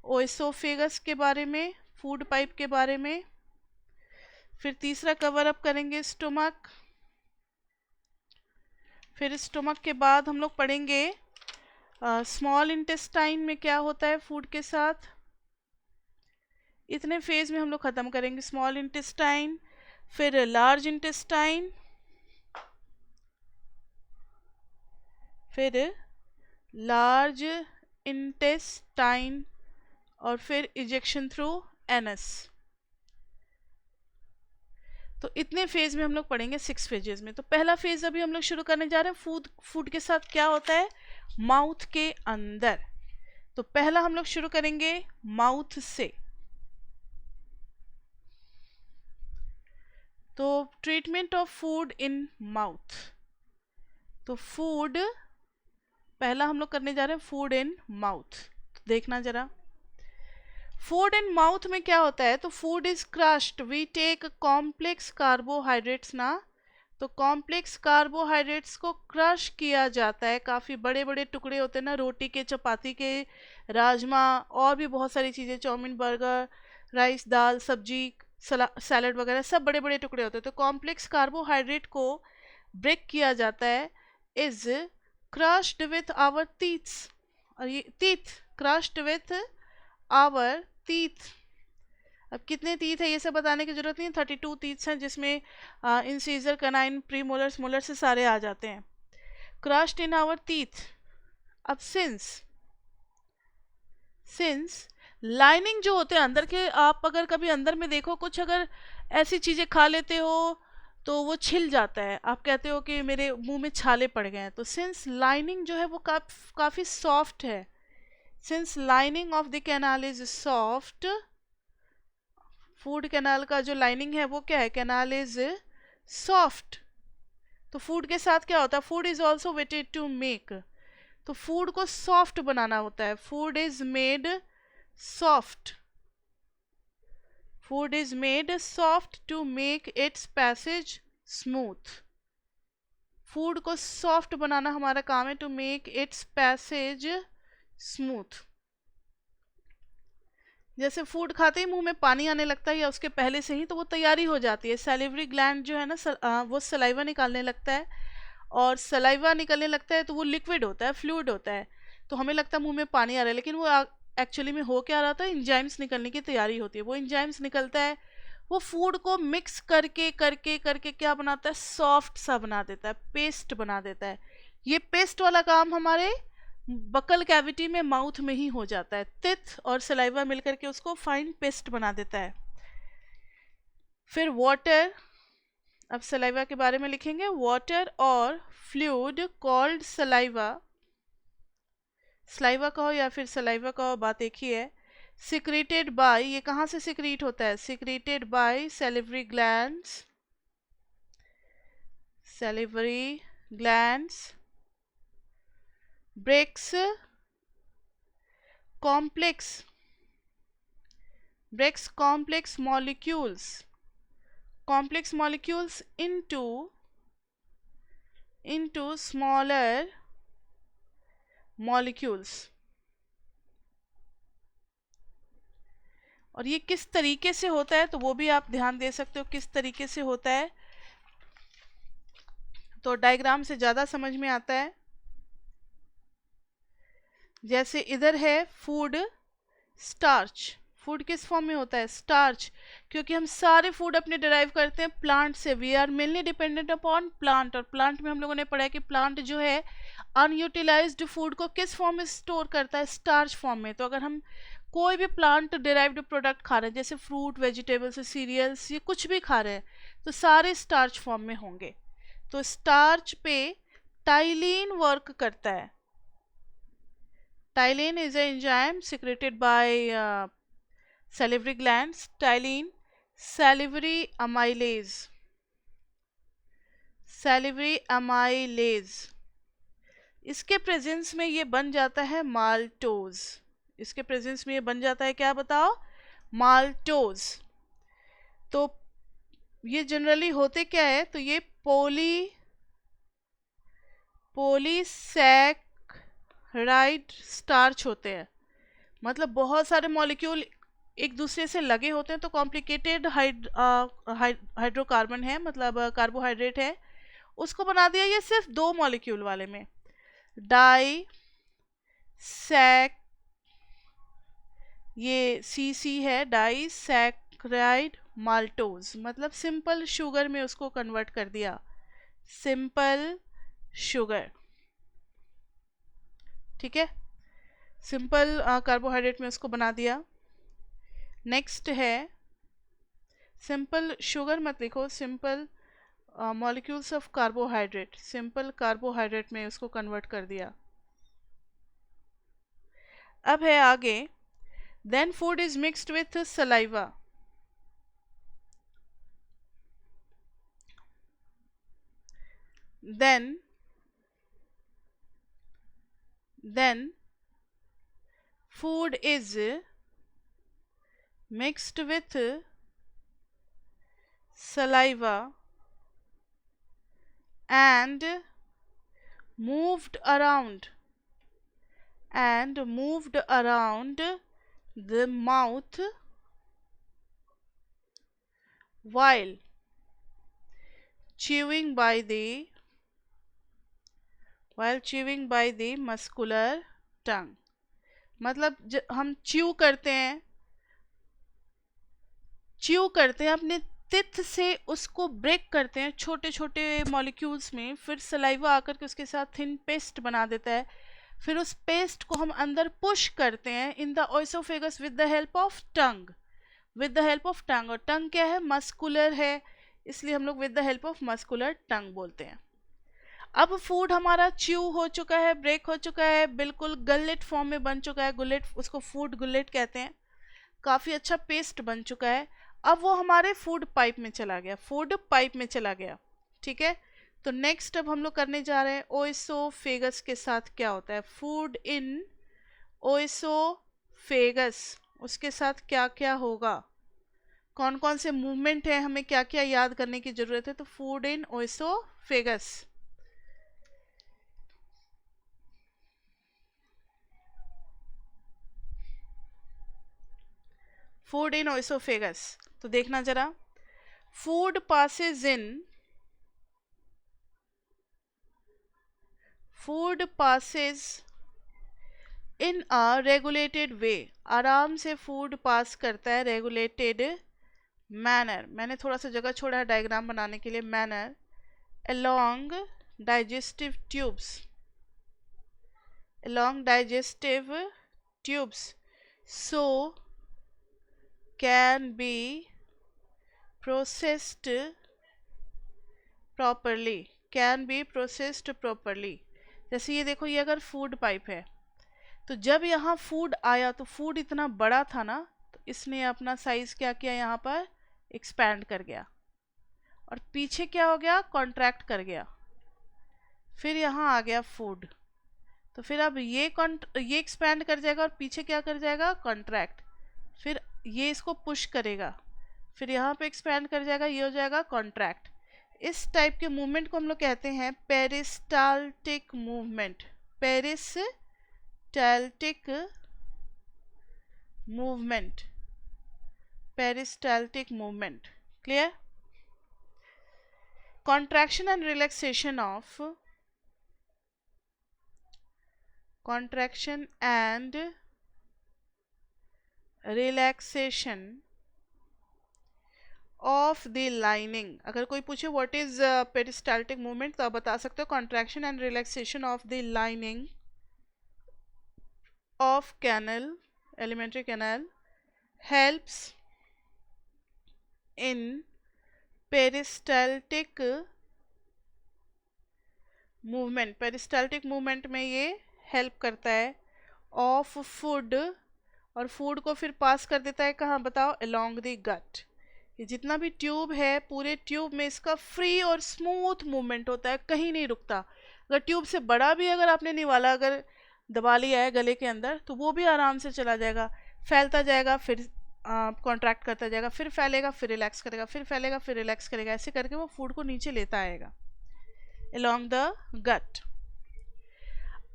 ओएसोफेगस के बारे में, फूड पाइप के बारे में, फिर तीसरा कवर अप करेंगे स्टोमक, फिर स्टोमक के बाद हम लोग पढ़ेंगे स्मॉल इंटेस्टाइन में क्या होता है फूड के साथ। इतने फेज में हम लोग ख़त्म करेंगे स्मॉल इंटेस्टाइन, फिर लार्ज इंटेस्टाइन, फिर लार्ज इंटेस्टाइन, और फिर इजेक्शन थ्रू एनस। तो इतने फेज में हम लोग पढ़ेंगे 6 फेजेस में। तो पहला फेज अभी हम लोग शुरू करने जा रहे हैं, फूड के साथ क्या होता है माउथ के अंदर। तो पहला हम लोग शुरू करेंगे माउथ से। तो treatment of food in mouth. तो फूड पहला हम लोग करने जा रहे हैं फूड इन माउथ। तो देखना जरा, फूड इन माउथ में क्या होता है। तो food is crushed, we take complex carbohydrates ना। तो कॉम्प्लेक्स कार्बोहाइड्रेट्स को क्रश किया जाता है, काफ़ी बड़े बड़े टुकड़े होते हैं ना, रोटी के, चपाती के, राजमा, और भी बहुत सारी चीज़ें, चाउमीन, बर्गर, राइस, दाल, सब्जी, सैलड वगैरह, सब बड़े बड़े टुकड़े होते हैं। तो कॉम्प्लेक्स कार्बोहाइड्रेट को ब्रेक किया जाता है, is crushed with our teeths, और ये teeth crushed with our teeth. अब कितने टीथ है ये सब बताने की जरूरत नहीं, 32 टीथ्स हैं, जिसमें इंसीजर, कनाइन, प्रीमोलर्स, मोलर से सारे आ जाते हैं। Crushed in our teeth. अब सिंस लाइनिंग जो होते हैं अंदर के, आप अगर कभी अंदर में देखो, कुछ अगर ऐसी चीज़ें खा लेते हो तो वो छिल जाता है, आप कहते हो कि मेरे मुंह में छाले पड़ गए हैं। तो सिंस लाइनिंग जो है वो काफ़ी सॉफ्ट है, since lining of the canal is soft, food canal का जो लाइनिंग है वो क्या है, कैनाल इज सॉफ्ट। तो फूड के साथ क्या होता है, food is also wetted to make. तो फूड को सॉफ्ट बनाना होता है, food is made soft, food is made soft to make its passage smooth. Food को सॉफ्ट बनाना हमारा काम है, to make its passage smooth. जैसे फूड खाते ही मुंह में पानी आने लगता है या उसके पहले से ही, तो वो तैयारी हो जाती है। सैलिवरी ग्लैंड जो है ना वो सलाइवा निकालने लगता है, और सलाइवा निकलने लगता है तो वो लिक्विड होता है, फ्लूइड होता है, तो हमें लगता है मुंह में पानी आ रहा है, लेकिन वो एक्चुअली में हो क्या रहा था, इंजाइम्स निकलने की तैयारी होती है। वो इंजाइम्स निकलता है, वो फूड को मिक्स करके करके करके क्या बनाता है, सॉफ्ट सा बना देता है, पेस्ट बना देता है। ये पेस्ट वाला काम हमारे बकल कैविटी में, माउथ में ही हो जाता है। टिथ और सलाइवा मिलकर के उसको फाइन पेस्ट बना देता है। फिर वाटर, अब सलाइवा के बारे में लिखेंगे। वाटर और फ्लूइड कॉल्ड सलाइवा, सलाइवा कहो या फिर सलाइवा कहो, बात एक ही है। सिक्रेटेड बाय, ये कहाँ से सिक्रीट होता है, secreted by salivary glands, salivary glands breaks complex breaks complex molecules into smaller molecules। और ये किस तरीके से होता है तो वो भी आप ध्यान दे सकते हो, किस तरीके से होता है, तो डायग्राम से ज़्यादा समझ में आता है। जैसे इधर है फूड, स्टार्च, फूड किस फॉर्म में होता है, स्टार्च, क्योंकि हम सारे फूड अपने डिराइव करते हैं प्लांट से। We are mainly dependent upon plant, और प्लांट में हम लोगों ने पढ़ा है कि प्लांट जो है अनयूटिलाइज्ड फूड को किस फॉर्म में स्टोर करता है, स्टार्च फॉर्म में। तो अगर हम कोई भी प्लांट डिराइव्ड प्रोडक्ट खा रहे हैं, जैसे फ्रूट, वेजिटेबल्स, सीरियल्स, ये कुछ भी खा रहे हैं, तो सारे स्टार्च फॉर्म में होंगे। तो स्टार्च पे टाइलिन वर्क करता है। Ptyalin is a enzyme secreted by salivary glands. Tyline, salivary amylase, salivary amylase, इसके प्रेजेंस में ये बन जाता है माल्टोज। इसके प्रेजेंस में ये बन जाता है क्या, बताओ, माल्टोज। तो ये जनरली होते क्या है, तो ये पॉलीसैकराइड स्टार्च होते हैं। मतलब बहुत सारे मॉलिक्यूल एक दूसरे से लगे होते हैं, तो कॉम्प्लिकेटेड हाइड्रोकार्बन है, मतलब कार्बोहाइड्रेट है, उसको बना दिया ये सिर्फ दो मॉलिक्यूल वाले में। डाई सैक, ये सी है, डाई सैकराइड माल्टोज, मतलब सिंपल शुगर में उसको कन्वर्ट कर दिया, सिंपल शुगर। ठीक है, सिंपल कार्बोहाइड्रेट में उसको बना दिया। नेक्स्ट है, सिंपल शुगर मत लिखो, simple molecules of carbohydrate, simple carbohydrate में उसको कन्वर्ट कर दिया। अब है आगे, then food is mixed with saliva, then food is mixed with saliva and moved around the mouth while chewing by the muscular tongue। मतलब हम च्यू करते हैं अपने टिथ से, उसको ब्रेक करते हैं छोटे छोटे मॉलिक्यूल्स में, फिर सलाइवा आकर के उसके साथ थिन पेस्ट बना देता है, फिर उस पेस्ट को हम अंदर पुश करते हैं in the oesophagus with the help of tongue, और टंग क्या है, मस्कुलर है, इसलिए हम लोग with the help of muscular tongue बोलते हैं। अब फूड हमारा च्यू हो चुका है, ब्रेक हो चुका है, बिल्कुल गलेट फॉर्म में बन चुका है, गुलेट, उसको फूड गुलेट कहते हैं, काफ़ी अच्छा पेस्ट बन चुका है। अब वो हमारे फूड पाइप में चला गया, ठीक है। तो नेक्स्ट अब हम लोग करने जा रहे हैं ओइसोफेगस के साथ क्या होता है, फूड इन ओइसोफेगस, उसके साथ क्या क्या होगा, कौन कौन से मूवमेंट है, हमें क्या क्या याद करने की जरूरत है। तो food in oesophagus, food in oesophagus, तो देखना जरा, food passes in a regulated way, आराम से फूड पास करता है रेगुलेटेड मैनर, मैंने थोड़ा सा जगह छोड़ा है डायग्राम बनाने के लिए, manner along digestive tubes, so can be processed properly, जैसे ये देखो, ये अगर फूड पाइप है तो जब यहाँ फूड आया तो फूड इतना बड़ा था ना, तो इसने अपना साइज क्या किया, यहाँ पर एक्सपैंड कर गया, और पीछे क्या हो गया, कॉन्ट्रैक्ट कर गया, फिर यहाँ आ गया फूड, तो फिर अब ये एक्सपैंड कर जाएगा और पीछे क्या कर जाएगा, कॉन्ट्रैक्ट, फिर ये इसको पुश करेगा, फिर यहाँ पे एक्सपैंड कर जाएगा, ये हो जाएगा कॉन्ट्रैक्ट। इस टाइप के मूवमेंट को हम लोग कहते हैं peristaltic movement, peristaltic movement, clear. contraction and relaxation of the lining, अगर कोई पूछे what is peristaltic movement तो आप बता सकते हो contraction and relaxation of the lining of canal, alimentary canal, helps in peristaltic movement में ये हेल्प करता है ऑफ फूड, और फूड को फिर पास कर देता है कहाँ, बताओ, अलोंग द गट। ये जितना भी ट्यूब है, पूरे ट्यूब में इसका फ्री और स्मूथ मूवमेंट होता है, कहीं नहीं रुकता। अगर ट्यूब से बड़ा भी अगर आपने निवाला अगर दबा लिया है गले के अंदर, तो वो भी आराम से चला जाएगा, फैलता जाएगा, फिर कॉन्ट्रैक्ट करता जाएगा, फिर फैलेगा, फिर रिलैक्स करेगा, फिर फैलेगा, फिर रिलैक्स करेगा, ऐसे करके वो फूड को नीचे लेता आएगा along the gut।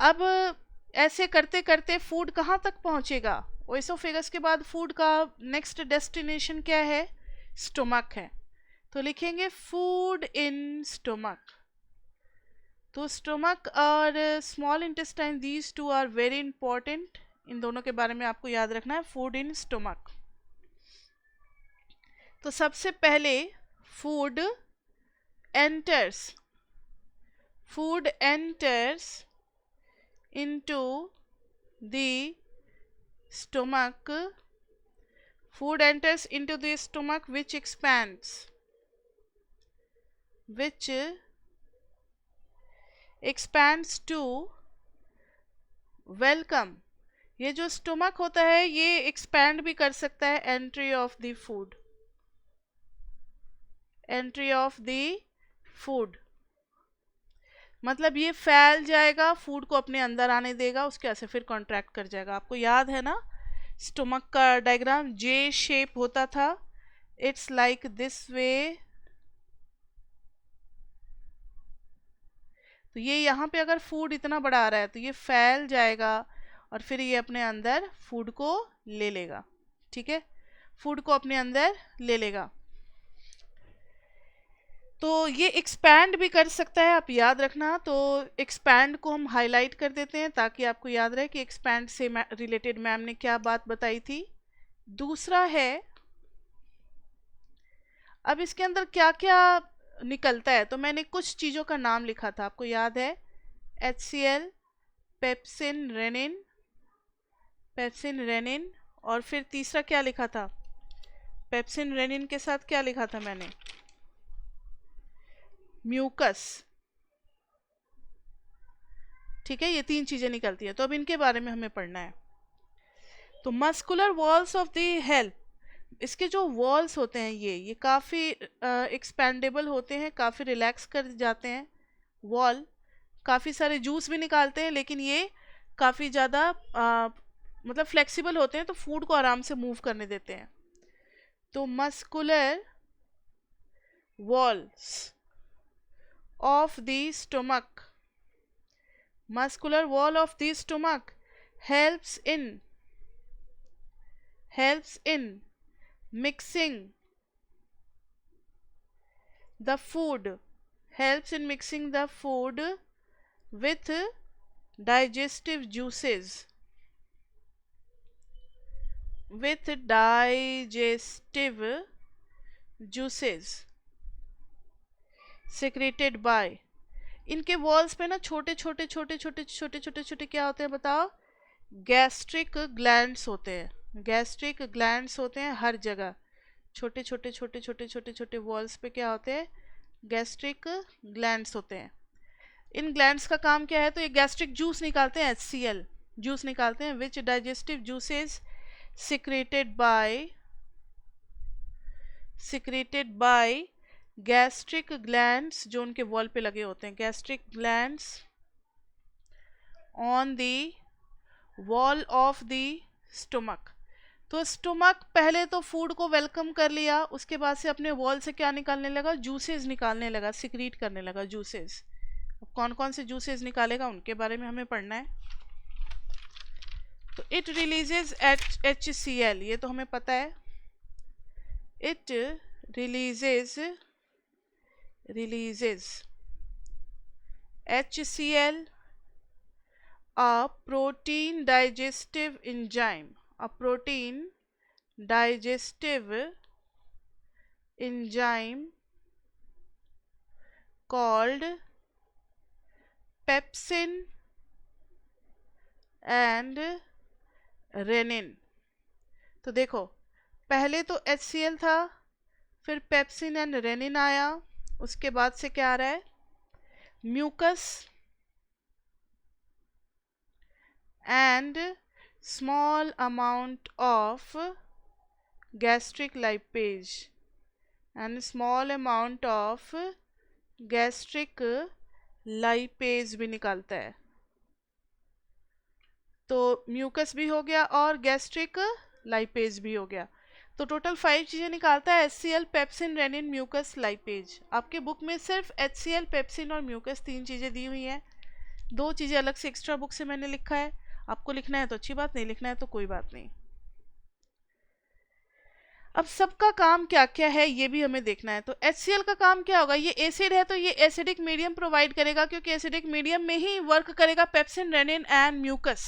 अब ऐसे करते करते फूड कहाँ तक पहुँचेगा, ओइसोफेगस के बाद फूड का नेक्स्ट डेस्टिनेशन क्या है, स्टोमक है, तो लिखेंगे फूड इन स्टोमक। तो स्टोमक और small intestine, these two are very important, इन दोनों के बारे में आपको याद रखना है, फूड इन स्टोमक। तो सबसे पहले food enters into the stomach, food enters into the stomach which expands to welcome। ये जो स्टोमक होता है ये एक्सपैंड भी कर सकता है एंट्री ऑफ द फूड, मतलब ये फैल जाएगा, फूड को अपने अंदर आने देगा, उसके ऐसे फिर कॉन्ट्रैक्ट कर जाएगा। आपको याद है ना स्टोमक का डायग्राम जे शेप होता था, इट्स लाइक दिस वे, तो ये यहाँ पे अगर फूड इतना बड़ा आ रहा है तो ये फैल जाएगा और फिर ये अपने अंदर फूड को ले लेगा, ठीक है, फूड को अपने अंदर ले लेगा। तो ये एक्सपैंड भी कर सकता है, आप याद रखना। तो एक्सपैंड को हम हाईलाइट कर देते हैं ताकि आपको याद रहे कि एक्सपैंड से रिलेटेड मैम ने क्या बात बताई थी। दूसरा है, अब इसके अंदर क्या क्या निकलता है, तो मैंने कुछ चीज़ों का नाम लिखा था, आपको याद है, HCl, पेप्सिन रेनिन, और फिर तीसरा क्या लिखा था, पेप्सिन रेनिन के साथ क्या लिखा था मैंने, म्यूकस, ठीक है, ये तीन चीजें निकलती है। तो अब इनके बारे में हमें पढ़ना है। तो muscular walls of the help, इसके जो वॉल्स होते हैं ये काफ़ी एक्सपेंडेबल होते हैं, काफ़ी रिलैक्स कर जाते हैं, वॉल काफ़ी सारे जूस भी निकालते हैं, लेकिन ये काफ़ी ज़्यादा मतलब फ्लेक्सिबल होते हैं, तो फूड को आराम से मूव करने देते हैं। तो muscular walls of the stomach, muscular wall of the stomach helps in mixing the food, helps in mixing the food with digestive juices, with digestive juices secreted by. इनके वॉल्स पे ना छोटे छोटे छोटे छोटे छोटे छोटे छोटे क्या होते हैं बताओ, गैस्ट्रिक ग्लैंड्स होते हैं। गैस्ट्रिक ग्लैंड्स होते हैं हर जगह, छोटे छोटे छोटे छोटे छोटे छोटे वॉल्स पे क्या होते हैं, गैस्ट्रिक ग्लैंड्स होते हैं। इन ग्लैंड्स का काम क्या है, तो ये गैस्ट्रिक जूस निकालते हैं, HCl जूस निकालते हैं, विच digestive juices secreted by gastric glands, जो उनके वॉल पे लगे होते हैं, gastric glands on the wall of the stomach. तो स्टमक पहले तो फूड को वेलकम कर लिया, उसके बाद से अपने वॉल से क्या निकालने लगा, जूसेस निकालने लगा, सिक्रीट करने लगा जूसेस। अब कौन कौन से जूसेस निकालेगा उनके बारे में हमें पढ़ना है। तो इट रिलीजेज HCl, ये तो हमें पता है, it releases HCl, a protein digestive enzyme, a protein digestive enzyme called pepsin and renin। तो देखो पहले तो HCl था, फिर पेप्सिन एंड रेनिन आया, उसके बाद से क्या आ रहा है, mucus and small amount of gastric lipase, and small amount of gastric lipase भी निकालता है। तो म्यूकस भी हो गया और गैस्ट्रिक लाइपेज भी हो गया, तो टोटल 5 चीज़ें निकालता है, HCl, pepsin, rennin, mucus, lipase. आपके बुक में सिर्फ HCl, पेप्सिन और म्यूकस 3 चीज़ें दी हुई हैं, 2 चीज़ें अलग से एक्स्ट्रा बुक से मैंने लिखा है। आपको लिखना है तो अच्छी बात, नहीं लिखना है तो कोई बात नहीं। अब सबका काम क्या क्या है ये भी हमें देखना है। तो HCl का काम क्या होगा, ये एसिड है तो ये एसिडिक मीडियम प्रोवाइड करेगा, क्योंकि एसिडिक मीडियम में ही वर्क करेगा पेप्सिन, रेनिन एंड म्यूकस।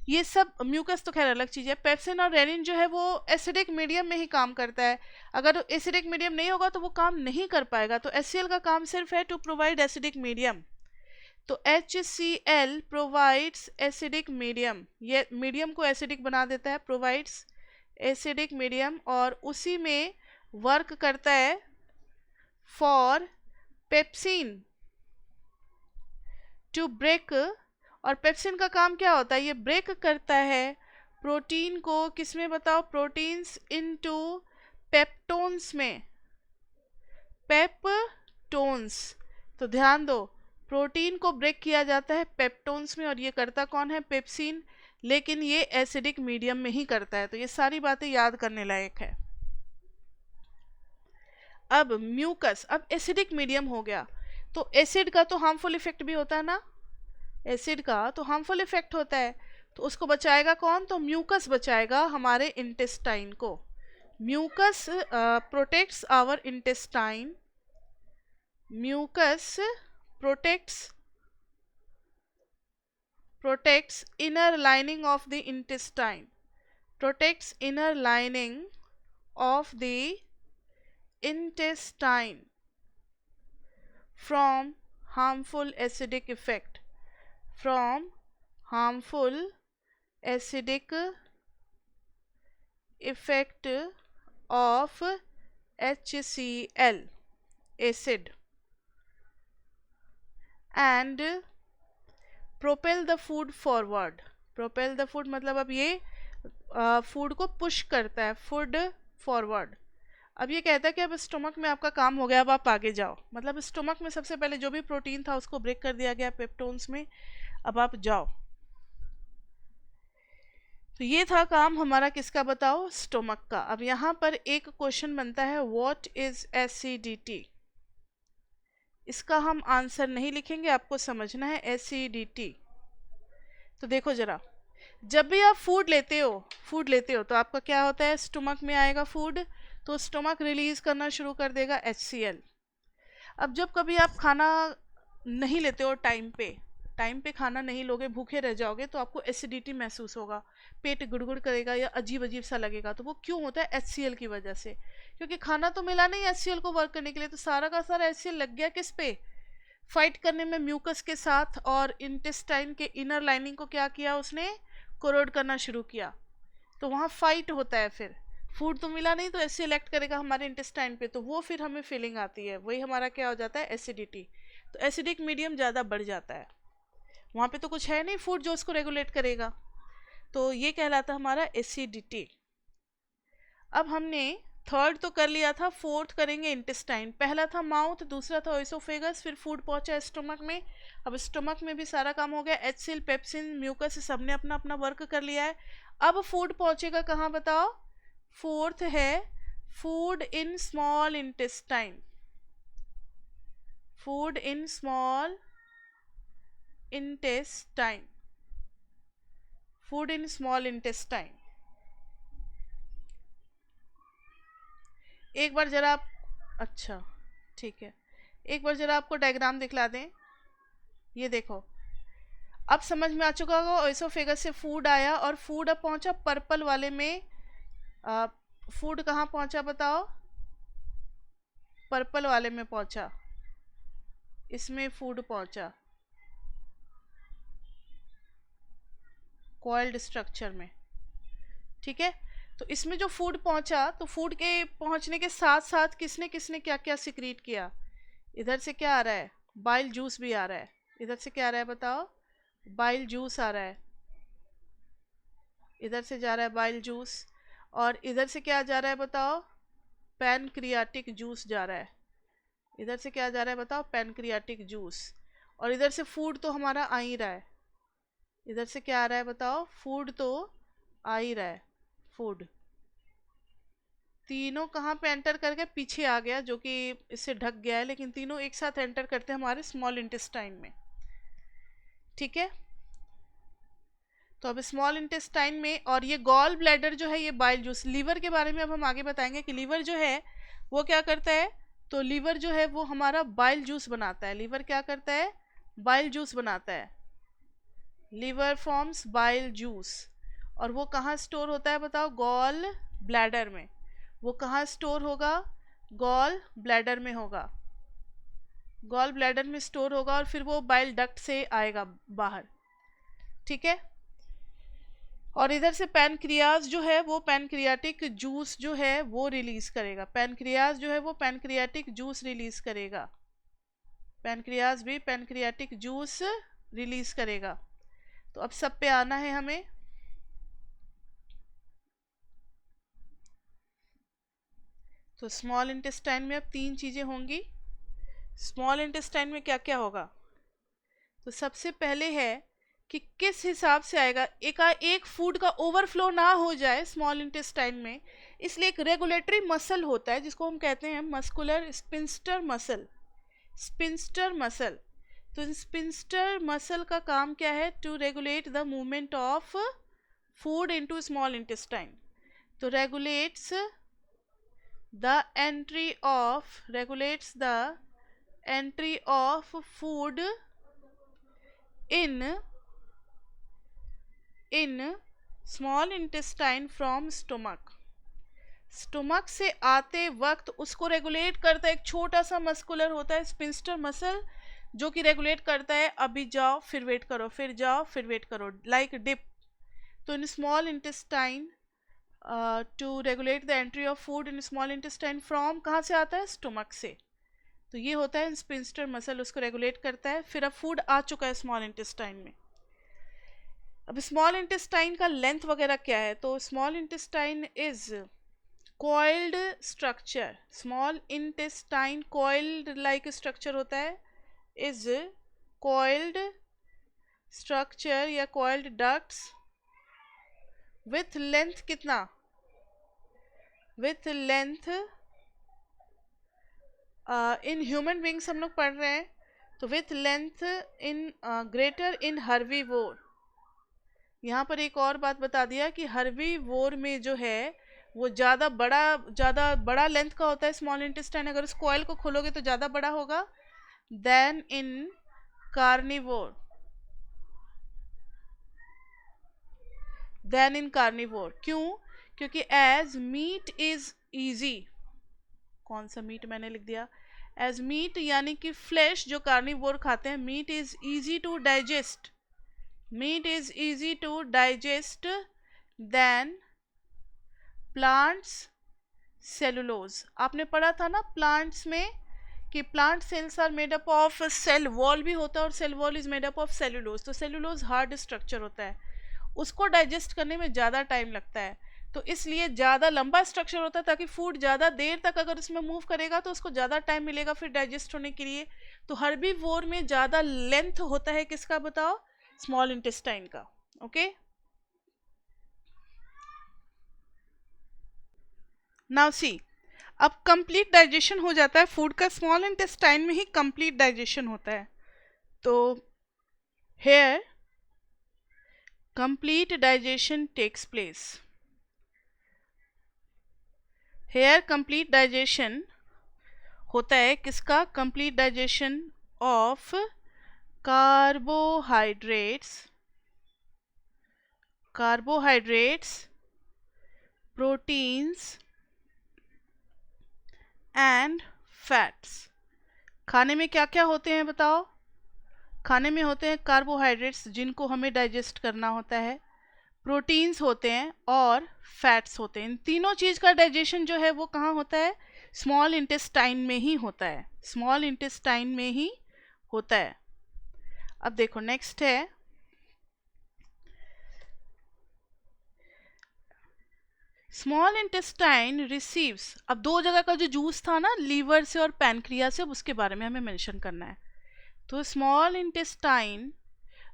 ये सब, म्यूकस तो खैर अलग चीज़ है, पेप्सिन और रेनिन जो है वो एसिडिक मीडियम में ही काम करता है। अगर एसिडिक मीडियम नहीं होगा तो वो काम नहीं कर पाएगा। तो HCl का काम सिर्फ है टू प्रोवाइड एसिडिक मीडियम। तो HCl प्रोवाइड्स एसिडिक मीडियम, ये मीडियम को एसिडिक बना देता है, प्रोवाइड्स एसिडिक मीडियम, और उसी में वर्क करता है फॉर पेप्सिन टू ब्रेक। और पेप्सिन का काम क्या होता है, ये ब्रेक करता है प्रोटीन को, किसमें बताओ, प्रोटीन्स इनटू पेप्टोन्स में, पेप्टोन्स। तो ध्यान दो, प्रोटीन को ब्रेक किया जाता है पेप्टोन्स में, और ये करता कौन है, पेप्सिन, लेकिन ये एसिडिक मीडियम में ही करता है। तो ये सारी बातें याद करने लायक है। अब म्यूकस, अब एसिडिक मीडियम हो गया, तो एसिड का तो हार्मफुल इफेक्ट भी होता है ना, एसिड का तो हार्मफुल इफेक्ट होता है, तो उसको बचाएगा कौन, तो म्यूकस बचाएगा हमारे इंटेस्टाइन को। Mucus protects our intestine, mucus protects inner lining of the intestine, protects inner lining of the intestine from harmful acidic effect, from harmful acidic effect of HCl, acid, and propel the food forward. Propel the food मतलब अब ये food को push करता है, food forward. अब ये कहता है कि अब स्टमक में आपका काम हो गया, अब आप आगे जाओ, मतलब स्टमक में सबसे पहले जो भी प्रोटीन था उसको ब्रेक कर दिया गया पेप्टोन्स में, अब आप जाओ। तो ये था काम हमारा किसका बताओ, स्टमक का। अब यहाँ पर एक क्वेश्चन बनता है, व्हाट इज एसिडिटी। इसका हम आंसर नहीं लिखेंगे, आपको समझना है एसिडिटी। तो देखो जरा, जब भी आप फूड लेते हो तो आपका क्या होता है, स्टमक में आएगा फूड, तो स्टमक रिलीज करना शुरू कर देगा HCl। अब जब कभी आप खाना नहीं लेते हो टाइम पे खाना नहीं लोगे, भूखे रह जाओगे, तो आपको एसिडिटी महसूस होगा, पेट गुड़गुड़ करेगा या अजीब अजीब सा लगेगा। तो वो क्यों होता है, HCl की वजह से, क्योंकि खाना तो मिला नहीं HCl को वर्क करने के लिए, तो सारा का सारा HCl लग गया किस पे, फाइट करने में म्यूकस के साथ, और इंटेस्टाइन के इनर लाइनिंग को क्या किया उसने, कोरोड करना शुरू किया। तो वहाँ फाइट होता है, फिर फूड तो मिला नहीं तो HCl एक्ट करेगा हमारे इंटेस्टाइन पे, तो वो फिर हमें फीलिंग आती है, वही हमारा क्या हो जाता है, एसिडिटी। तो एसिडिक मीडियम ज़्यादा बढ़ जाता है, वहाँ पे तो कुछ है नहीं फूड जो उसको रेगुलेट करेगा, तो ये कहलाता है हमारा एसिडिटी। अब हमने थर्ड तो कर लिया था, फोर्थ करेंगे इंटेस्टाइन। पहला था माउथ, दूसरा था ओइसोफेगस, फिर फूड पहुंचा स्टमक में। अब स्टमक में भी सारा काम हो गया, HCl, पेप्सिन, म्यूकस, सबने अपना अपना वर्क कर लिया है। अब फूड पहुंचेगा कहाँ बताओ, फोर्थ है food in small intestine. Food in small intestine, food in small intestine. एक बार जरा आप, अच्छा ठीक है, एक बार जरा आपको डायग्राम दिखला दें। ये देखो, अब समझ में आ चुका होगा, ओइसोफेगस से फूड आया और फूड अब पहुंचा पर्पल वाले में। फूड कहाँ पहुंचा बताओ, पर्पल वाले में पहुंचा, इसमें फूड पहुंचा कॉइल्ड स्ट्रक्चर में, ठीक है। तो इसमें जो फूड पहुंचा, तो फूड के पहुंचने के साथ साथ किसने किसने क्या क्या सिक्रीट किया, इधर से क्या आ रहा है, बाइल जूस भी आ रहा है। इधर से क्या आ रहा है बताओ, बाइल जूस आ रहा है, इधर से जा रहा है बाइल जूस, और इधर से क्या जा रहा है बताओ, पैनक्रियाटिक जूस जा रहा है। इधर से क्या जा रहा है बताओ, पैनक्रियाटिक जूस, और इधर से फूड तो हमारा आ ही रहा है। इधर से क्या आ रहा है बताओ, फूड तो आ ही रहा है, फूड। तीनों कहाँ पे एंटर करके पीछे आ गया, जो कि इससे ढक गया है, लेकिन तीनों एक साथ एंटर करते हैं हमारे स्मॉल इंटेस्टाइन में, ठीक है। तो अब स्मॉल इंटेस्टाइन में, और ये गॉल ब्लैडर जो है ये बाइल जूस। लीवर के बारे में अब हम आगे बताएंगे कि लीवर जो है वो क्या करता है, तो लीवर जो है वो हमारा बाइल जूस बनाता है। लीवर क्या करता है, बाइल जूस बनाता है, लीवर फॉर्म्स बाइल जूस। और वो कहाँ स्टोर होता है बताओ, गॉल ब्लैडर में। वो कहाँ स्टोर होगा, गॉल ब्लैडर में होगा, गॉल ब्लैडर में स्टोर होगा, और फिर वो बाइल डक्ट से आएगा बाहर, ठीक है। और इधर से पैनक्रियाज जो है वो पैनक्रियाटिक जूस जो है वो रिलीज करेगा, पैनक्रियाज जो है वो पैनक्रियाटिक जूस रिलीज करेगा, पैनक्रियाज भी पैनक्रियाटिक जूस रिलीज करेगा। तो अब सब पे आना है हमें। तो स्मॉल इंटेस्टाइन में अब तीन चीजें होंगी। स्मॉल इंटेस्टाइन में क्या क्या होगा, तो सबसे पहले है कि किस हिसाब से आएगा, एक फूड का ओवरफ्लो ना हो जाए स्मॉल इंटेस्टाइन में, इसलिए एक रेगुलेटरी मसल होता है जिसको हम कहते हैं muscular sphincter muscle, sphincter muscle. तो स्पिंस्टर मसल का काम क्या है, to regulate the movement of food into small intestine. तो regulates the entry of, regulates the entry of food in small intestine from stomach। Stomach से आते वक्त उसको रेगुलेट करता है, एक छोटा सा मस्कुलर होता है स्पिंस्टर मसल, जो कि रेगुलेट करता है अभी जाओ फिर वेट करो, फिर जाओ फिर वेट करो, लाइक डिप। तो in small intestine to regulate the entry of food in small intestine from, कहाँ से आता है, स्टोमक से। तो ये होता है स्पिंस्टर मसल, उसको रेगुलेट करता है। फिर अब फूड आ चुका है स्मॉल इंटेस्टाइन में। अब स्मॉल इंटेस्टाइन का लेंथ वगैरह क्या है, तो small intestine is coiled structure, small intestine coiled like structure होता है, इज कॉइल्ड स्ट्रक्चर या कॉइल्ड डक्ट्स विथ लेंथ कितना, with length in human beings हम लोग पढ़ रहे हैं, तो with length in greater in herbivore, यहाँ पर एक और बात बता दिया कि हर्बीवोर में जो है वो ज़्यादा बड़ा लेंथ का होता है स्मॉल इंटेस्टाइन, अगर उस कॉइल को खोलोगे तो ज़्यादा बड़ा होगा देन इन कार्निवोर। क्यों? क्योंकि एज मीट इज ईजी, कौन सा मीट मैंने लिख दिया, एज मीट यानी कि फ्लैश जो कार्निवोर खाते हैं, meat is easy to digest, meat is easy to digest than plants cellulose. आपने पढ़ा था ना प्लांट्स में कि plant cells are made up of cell wall भी होता है और cell wall is made up of cellulose. तो सेलुलोज हार्ड स्ट्रक्चर होता है, उसको डाइजेस्ट करने में ज़्यादा टाइम लगता है, तो इसलिए ज़्यादा लंबा स्ट्रक्चर होता है ताकि फूड ज़्यादा देर तक अगर उसमें मूव करेगा तो उसको ज़्यादा टाइम मिलेगा फिर डाइजेस्ट होने के लिए। तो हर्बीवोर में ज़्यादा लेंथ होता है किसका बताओ, स्मॉल इंटेस्टाइन का। ओके, नाउ सी, अब कंप्लीट डाइजेशन हो जाता है फूड का, स्मॉल इंटेस्टाइन में ही कंप्लीट डाइजेशन होता है। तो here complete digestion takes place, here complete digestion होता है किसका, complete digestion of carbohydrates, proteins and fats. खाने में क्या क्या होते हैं बताओ, खाने में होते हैं कार्बोहाइड्रेट्स जिनको हमें डाइजेस्ट करना होता है, प्रोटीन्स होते हैं और फैट्स होते हैं। इन तीनों चीज़ का डाइजेशन जो है वो कहाँ होता है, स्मॉल इंटेस्टाइन में ही होता है, स्मॉल इंटेस्टाइन में ही होता है। अब देखो नेक्स्ट है स्मॉल इंटेस्टाइन रिसीव्स, अब दो जगह का जो जूस था ना लीवर से और पैनक्रिया से, उसके बारे में हमें मेंशन करना है। तो स्मॉल इंटेस्टाइन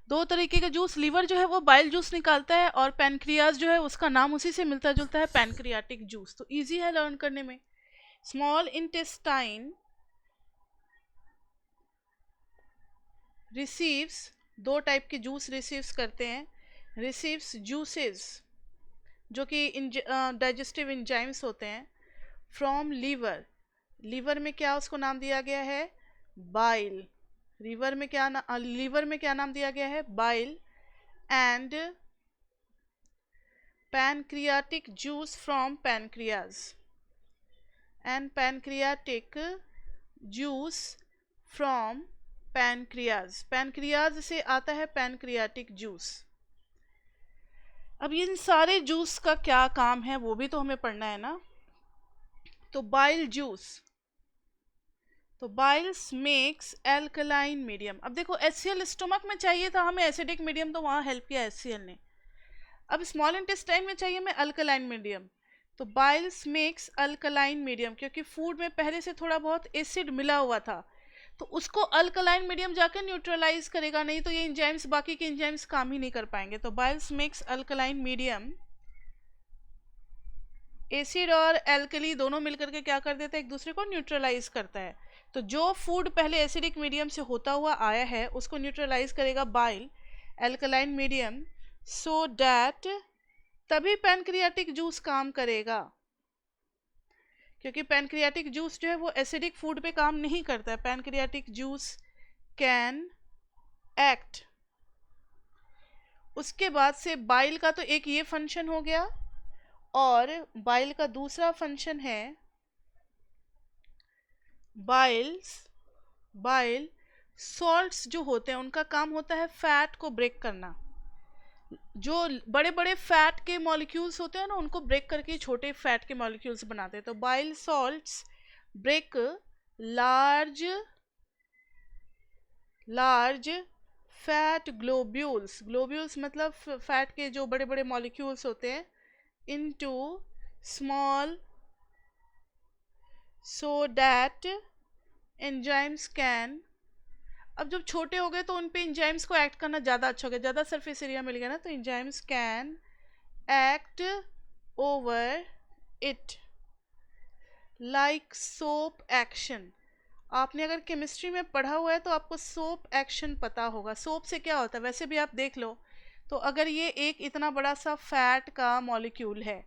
दो तरीके का जूस, लीवर जो है वो बाइल जूस निकालता है और पैनक्रियाज जो है उसका नाम उसी से मिलता जुलता है, पैनक्रियाटिक जूस। तो इजी है लर्न करने में। स्मॉल इंटेस्टाइन रिसीव्स, दो टाइप के जूस रिसीव्स करते हैं, रिसीव्स जूसेस जो कि डाइजेस्टिव इंजाइम्स होते हैं फ्रॉम लीवर, लीवर में क्या उसको नाम दिया गया है, बाइल, लीवर में क्या नाम दिया गया है, bile, and pancreatic juice from pancreas, and pancreatic juice from pancreas, pancreas से आता है पैनक्रियाटिक जूस। अब इन सारे जूस का क्या काम है वो भी तो हमें पढ़ना है ना। तो बाइल जूस, तो बाइल्स मेक्स एल्कलाइन मीडियम। अब देखो HCl स्टोमक में चाहिए था हमें एसिडिक मीडियम, तो वहाँ हेल्प किया HCl ने। अब स्मॉल इंटेस्टाइन में चाहिए हमें अल्कलाइन मीडियम, तो बाइल्स मेक्स अल्कलाइन मीडियम, क्योंकि फूड में पहले से थोड़ा बहुत एसिड मिला हुआ था तो उसको अल्कलाइन मीडियम जाकर न्यूट्रलाइज करेगा, नहीं तो ये इंजाइम्स बाकी के इंजाइम्स काम ही नहीं कर पाएंगे। तो Biles makes alkaline medium, acid और एल्कली दोनों मिलकर के क्या कर देता है, एक दूसरे को न्यूट्रलाइज करता है। तो जो फूड पहले एसिडिक मीडियम से होता हुआ आया है उसको न्यूट्रलाइज करेगा bile, alkaline medium, so that तभी पैनक्रियाटिक जूस काम करेगा, क्योंकि पैनक्रियाटिक जूस जो है वो एसिडिक फूड पे काम नहीं करता है। Pancreatic juice can act. उसके बाद से बाइल का तो एक ये फंक्शन हो गया, और बाइल का दूसरा फंक्शन है बाइल सॉल्ट्स जो होते हैं उनका काम होता है फैट को ब्रेक करना। जो बड़े बड़े फैट के मॉलिक्यूल्स होते हैं ना उनको ब्रेक करके छोटे फैट के मॉलिक्यूल्स बनाते हैं। तो bile salts break large fat globules, globules मतलब फैट के जो बड़े बड़े मॉलिक्यूल्स होते हैं, into small, so that enzymes can, अब जब छोटे हो गए तो उन पे इंजाइम्स को एक्ट करना ज़्यादा अच्छा हो गया, ज़्यादा सरफेस एरिया मिल गया ना, तो enzymes can act over it like soap action. आपने अगर केमिस्ट्री में पढ़ा हुआ है तो आपको सोप एक्शन पता होगा। सोप से क्या होता है, वैसे भी आप देख लो तो अगर ये एक इतना बड़ा सा फैट का मॉलिक्यूल है,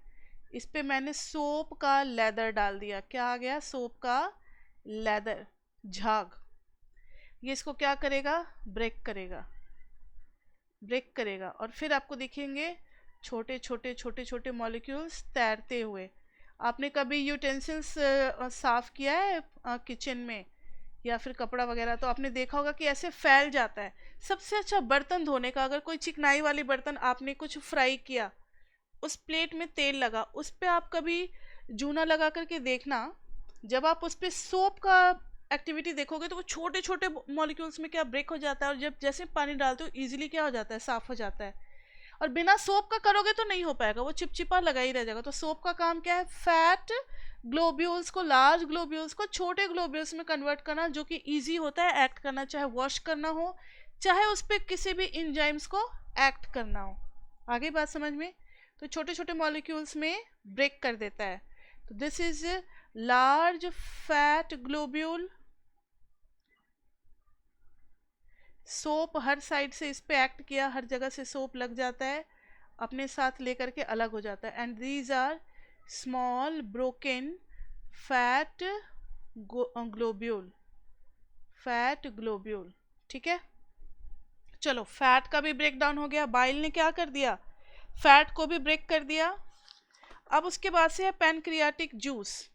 इस पे मैंने सोप का लेदर डाल दिया, क्या आ गया, सोप का लेदर, झाग, ये इसको क्या करेगा, ब्रेक करेगा, ब्रेक करेगा, और फिर आपको दिखेंगे छोटे छोटे छोटे छोटे मॉलिक्यूल्स तैरते हुए। आपने कभी यूटेंसिल्स साफ किया है किचन में या फिर कपड़ा वगैरह, तो आपने देखा होगा कि ऐसे फैल जाता है। सबसे अच्छा बर्तन धोने का, अगर कोई चिकनाई वाली बर्तन आपने कुछ फ्राई किया, उस प्लेट में तेल लगा, उस पर आप कभी जूना लगा करके देखना, जब आप उस पर सोप का एक्टिविटी देखोगे तो वो छोटे छोटे मॉलिक्यूल्स में क्या ब्रेक हो जाता है, और जब जैसे पानी डालते हो इजीली क्या हो जाता है, साफ हो जाता है। और बिना सोप का करोगे तो नहीं हो पाएगा, वो चिपचिपा लगा ही रह जाएगा। तो सोप का काम क्या है, फैट ग्लोब्यूल्स को, लार्ज ग्लोब्यूल्स को छोटे ग्लोब्यूल्स में कन्वर्ट करना, जो कि इजी होता है एक्ट करना, चाहे वॉश करना हो, चाहे उस पर किसी भी इंजाइम्स को एक्ट करना हो। आगे बात समझ में? तो छोटे छोटे मॉलिक्यूल्स में ब्रेक कर देता है। तो this is large fat globule. Soap her side से इस पे एक्ट किया, हर जगह से सोप लग जाता है, अपने साथ लेकर के अलग हो जाता है। And these are small broken fat globule, fat globule. ठीक है, चलो फैट का भी ब्रेक डाउन हो गया, बाइल ने क्या कर दिया, फैट को भी ब्रेक कर दिया। अब उसके बाद से है पैनक्रियाटिक जूस।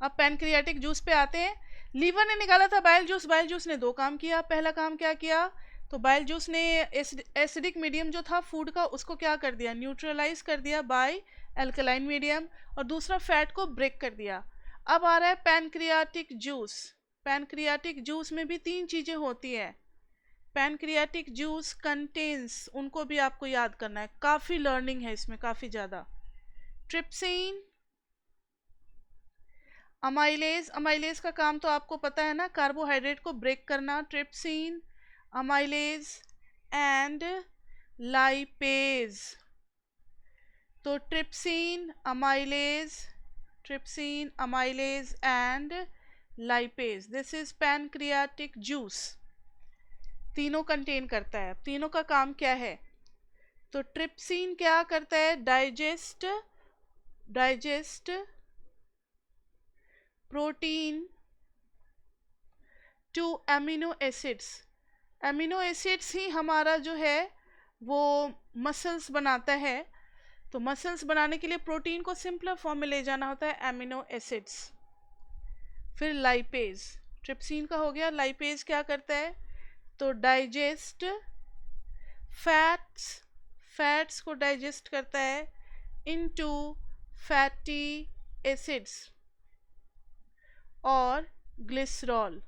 अब पैनक्रियाटिक जूस पे आते हैं। लीवर ने निकाला था बाइल जूस, बाइल जूस ने दो काम किया। पहला काम क्या किया, तो बाइल जूस ने एसिडिक मीडियम जो था फूड का, उसको क्या कर दिया, न्यूट्रलाइज कर दिया बाय एल्कलाइन मीडियम, और दूसरा फैट को ब्रेक कर दिया। अब आ रहा है पैनक्रियाटिक जूस। पैनक्रियाटिक जूस में भी तीन चीज़ें होती है। पैनक्रियाटिक जूस कंटेन्स, उनको भी आपको याद करना है, काफ़ी लर्निंग है इसमें, काफ़ी ज़्यादा। ट्रिप्सिन, अमाइलेज, अमाइलेज का काम तो आपको पता है ना, कार्बोहाइड्रेट को ब्रेक करना। Trypsin, amylase and lipase. तो trypsin, amylase, trypsin, amylase and lipase, this is pancreatic juice. तीनों कंटेन करता है। तीनों का काम क्या है, तो ट्रिप्सिन क्या करता है, digest protein to amino acids. Amino acids ही हमारा जो है वो मसल्स बनाता है। तो मसल्स बनाने के लिए प्रोटीन को सिंपलर फॉर्म में ले जाना होता है, एमिनो एसिड्स। फिर लाइपेज, ट्रिप्सिन का हो गया। लाइपेज क्या करता है, तो डाइजेस्ट फैट्स को डाइजेस्ट करता है इनटू फैटी एसिड्स और ग्लिसरॉल।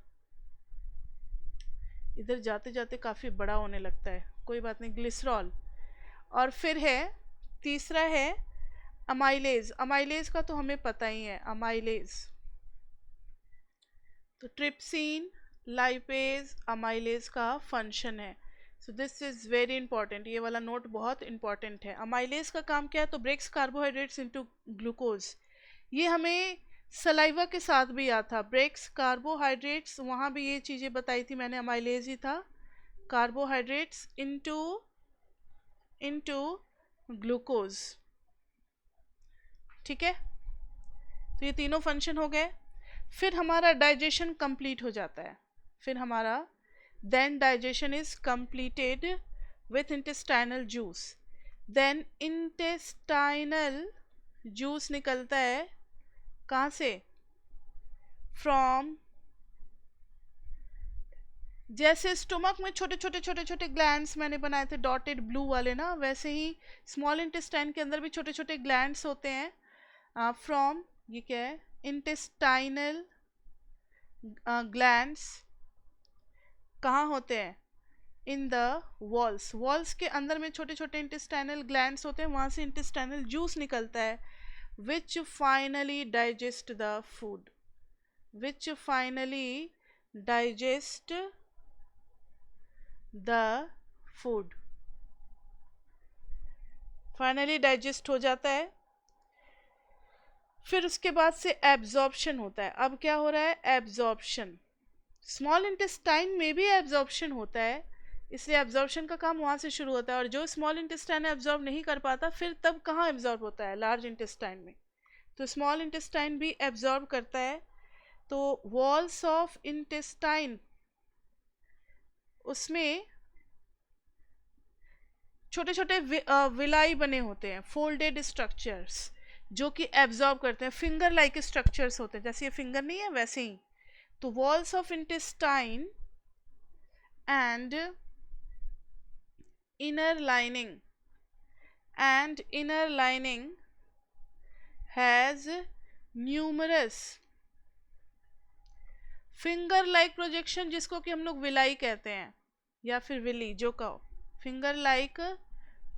इधर जाते जाते काफ़ी बड़ा होने लगता है, कोई बात नहीं, ग्लिसरॉल। और फिर है तीसरा है अमाइलेज। अमाइलेज का तो हमें पता ही है, अमाइलेज। तो ट्रिप्सिन, लाइपेज, अमाइलेज का फंक्शन है। So this is very important, ये वाला नोट बहुत इंपॉर्टेंट है। अमाइलेज का काम क्या है, तो ब्रेक्स कार्बोहाइड्रेट्स इनटू ग्लूकोज। ये हमें सलाइवा के साथ भी याद था, ब्रेक्स कार्बोहाइड्रेट्स, वहाँ भी ये चीज़ें बताई थी मैंने, अमाइलेज ही था, कार्बोहाइड्रेट्स इनटू ग्लूकोज। ठीक है, तो ये तीनों फंक्शन हो गए। फिर हमारा डाइजेशन कंप्लीट हो जाता है। फिर हमारा then digestion is completed with intestinal juice. Then intestinal juice निकलता है कहाँ से, फ्रॉम, जैसे स्टोमक में छोटे छोटे छोटे छोटे ग्लैंड्स मैंने बनाए थे डॉटेड ब्लू वाले ना, वैसे ही स्मॉल इंटेस्टाइन के अंदर भी छोटे छोटे ग्लैंड्स होते हैं। फ्रॉम, ये क्या है, इंटेस्टाइनल ग्लैंड्स कहाँ होते हैं, इन द वॉल्स। वॉल्स के अंदर में छोटे छोटे इंटेस्टाइनल ग्लैंड्स होते हैं, वहाँ से इंटेस्टाइनल जूस निकलता है, which finally digest the food, which finally digest the food, finally digest हो जाता है। फिर उसके बाद से एब्जॉर्प्शन होता है। अब क्या हो रहा है, एब्जॉर्प्शन। स्मॉल इंटेस्टाइन में भी एब्जॉर्प्शन होता है, इसलिए एब्जॉर्प्शन का काम वहाँ से शुरू होता है। और जो स्मॉल इंटेस्टाइन एब्जॉर्ब नहीं कर पाता फिर तब कहाँ एब्जॉर्ब होता है, लार्ज इंटेस्टाइन में। तो स्मॉल इंटेस्टाइन भी एब्जॉर्ब करता है। तो वॉल्स ऑफ इंटेस्टाइन, उसमें छोटे छोटे विलाई बने होते हैं, फोल्डेड स्ट्रक्चर्स, जो कि एब्जॉर्ब करते हैं। फिंगर लाइक स्ट्रक्चर्स होते हैं, जैसे ये फिंगर नहीं है वैसे ही। तो walls of intestine and inner lining has numerous finger like projection, जिसको कि हम लोग विलाई कहते हैं या फिर विली, जो कहो, finger like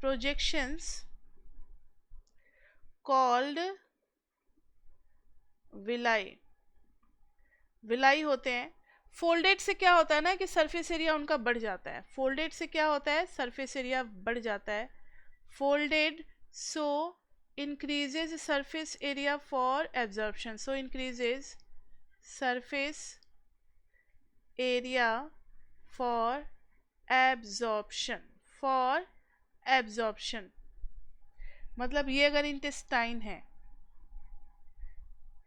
projections called villi होते हैं। फोल्डेड से क्या होता है ना कि सरफेस एरिया उनका बढ़ जाता है। फोल्डेड से क्या होता है, सरफेस एरिया बढ़ जाता है। Folded so increases surface area for absorption, so increases surface area for absorption मतलब ये अगर इंटेस्टाइन है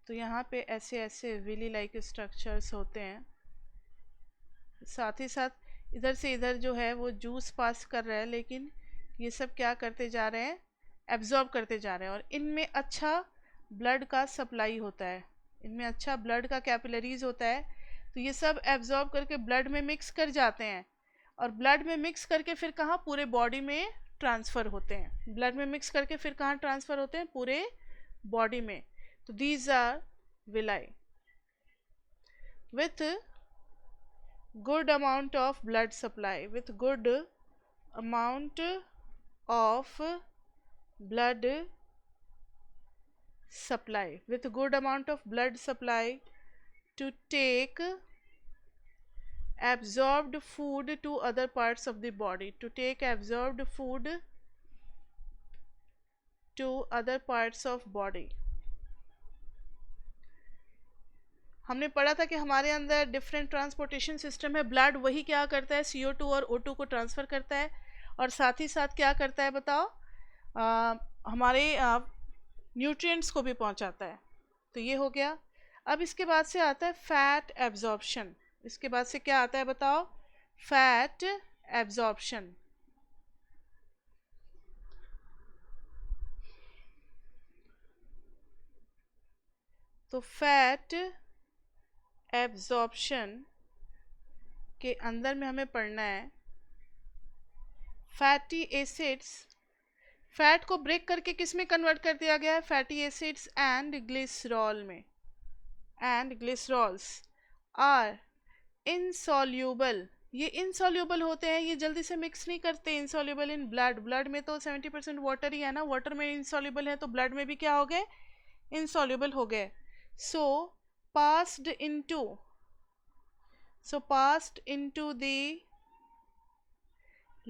तो यहाँ पे ऐसे ऐसे विली लाइक स्ट्रक्चर्स होते हैं। साथ ही साथ इधर से इधर जो है वो जूस पास कर रहा है, लेकिन ये सब क्या करते जा रहे हैं, एब्जॉर्ब करते जा रहे हैं। और इनमें अच्छा ब्लड का सप्लाई होता है, इनमें अच्छा ब्लड का कैपिलरीज होता है। तो ये सब एब्जॉर्ब करके ब्लड में मिक्स कर जाते हैं, और ब्लड में मिक्स करके फिर कहाँ, पूरे बॉडी में ट्रांसफ़र होते हैं। ब्लड में मिक्स करके फिर कहाँ ट्रांसफ़र होते हैं, पूरे बॉडी में। तो these are villi with good amount of blood supply, with good amount of blood supply, with good amount of blood supply to take absorbed food to other parts of the body, to take absorbed food to other parts of body। हमने पढ़ा था कि हमारे अंदर different transportation system है। Blood वही क्या करता है, CO2 और O2 को ट्रांसफ़र करता है, और साथ ही साथ क्या करता है बताओ, हमारे न्यूट्रिएंट्स को भी पहुंचाता है। तो ये हो गया। अब इसके बाद से आता है फैट एब्जॉर्प्शन। इसके बाद से क्या आता है बताओ, फैट एब्जॉर्प्शन। तो फैट एब्जॉर्प्शन के अंदर में हमें पढ़ना है फैटी एसिड्स। फैट को ब्रेक करके किस में कन्वर्ट कर दिया गया है, फैटी एसिड्स एंड ग्लिसरॉल में। एंड ग्लिसरॉल्स आर इनसॉल्यूबल, ये इनसॉल्यूबल होते हैं, ये जल्दी से मिक्स नहीं करते। इनसॉल्यूबल इन ब्लड, ब्लड में तो 70% वाटर ही है ना, वाटर में इनसॉल्यूबल है, तो ब्लड में भी क्या हो गए, इनसॉल्यूबल हो गए। सो passed into the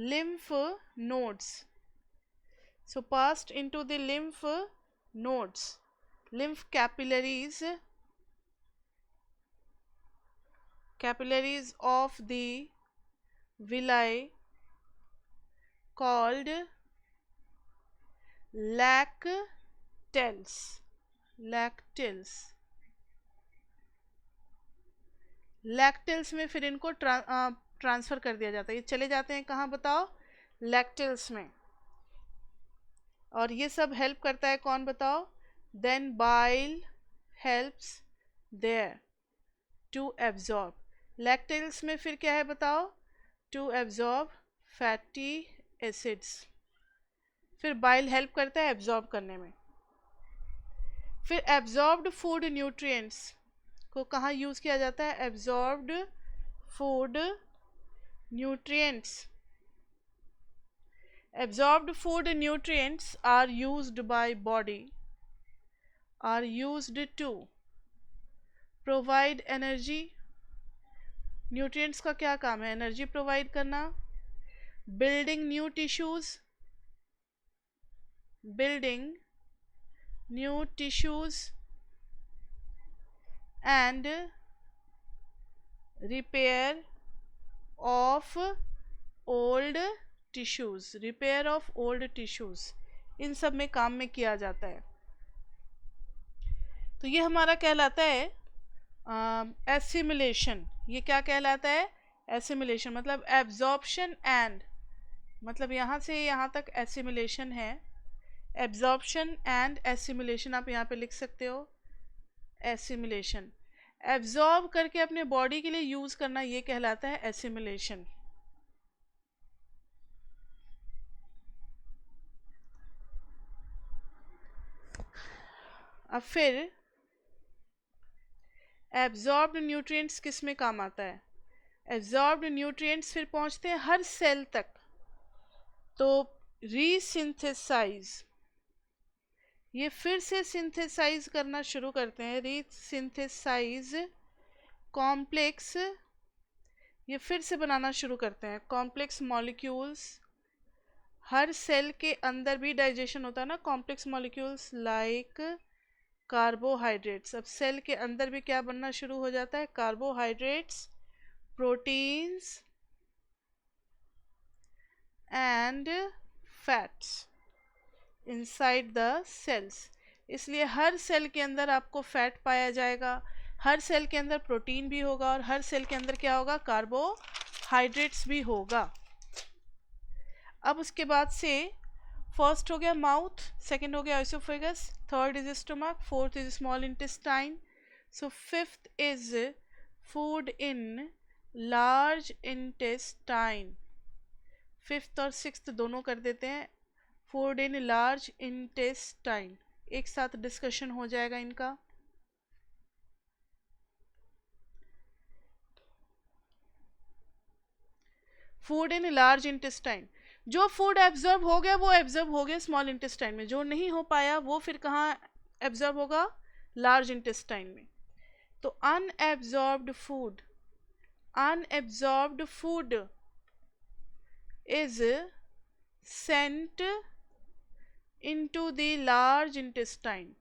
lymph nodes, so passed into the lymph nodes, lymph capillaries of the villi called lacteals। लैक्टेल्स में फिर इनको ट्रांसफ़र कर दिया जाता है। ये चले जाते हैं कहाँ बताओ, लैक्टेल्स में। और ये सब हेल्प करता है कौन बताओ, then bile helps there to absorb. Lacteals में फिर क्या है बताओ, टू एब्जॉर्ब फैटी एसिड्स। फिर बाइल हेल्प करता है एब्जॉर्ब करने में। फिर एब्जॉर्ब्ड फूड न्यूट्रिएंट्स को कहाँ यूज़ किया जाता है, absorbed food nutrients. Absorbed food nutrients are used by body, are used to provide energy। Nutrients का क्या काम है, एनर्जी प्रोवाइड करना। Building new tissues and repair of old tissues, repair of old tissues, इन सब में काम में किया जाता है। तो ये हमारा कहलाता है एसिमिलेशन। ये क्या कहलाता है? एसिमिलेशन मतलब एब्जॉर्प्शन एंड, मतलब यहाँ से यहाँ तक एसिमिलेशन है। एब्जॉर्प्शन एंड एसिमिलेशन आप यहाँ पे लिख सकते हो। एसिमिलेशन, एब्जॉर्ब करके अपने बॉडी के लिए यूज करना, ये कहलाता है एसिमिलेशन। अब फिर एब्जॉर्ब्ड न्यूट्रिएंट्स किस में काम आता है? एब्जॉर्ब्ड न्यूट्रिएंट्स फिर पहुंचते हैं हर सेल तक। तो रीसिंथेसाइज, ये फिर से सिंथेसाइज करना शुरू करते हैं। रीसिंथेसाइज कॉम्प्लेक्स, ये फिर से बनाना शुरू करते हैं कॉम्प्लेक्स मॉलिक्यूल्स। हर सेल के अंदर भी डाइजेशन होता है ना, कॉम्प्लेक्स मॉलिक्यूल्स लाइक कार्बोहाइड्रेट्स। अब सेल के अंदर भी क्या बनना शुरू हो जाता है? Carbohydrates, proteins and fats inside the cells. इसलिए हर सेल के अंदर आपको फैट पाया जाएगा, हर सेल के अंदर प्रोटीन भी होगा, और हर सेल के अंदर क्या होगा? कार्बोहाइड्रेट्स भी होगा। अब उसके बाद से फर्स्ट हो गया माउथ, सेकंड हो गया oesophagus, third is stomach, fourth is small intestine, so fifth is food in large intestine. Fifth और सिक्स्थ दोनों कर देते हैं, फूड इन लार्ज इंटेस्टाइन, एक साथ डिस्कशन हो जाएगा इनका। फूड इन लार्ज इंटेस्टाइन, जो फूड एब्जॉर्ब हो गया वो एब्जॉर्ब हो गया स्मॉल इंटेस्टाइन में, जो नहीं हो पाया वो फिर कहाँ एब्जॉर्ब होगा? लार्ज इंटेस्टाइन में। तो unabsorbed food, unabsorbed food is sent into the large intestine.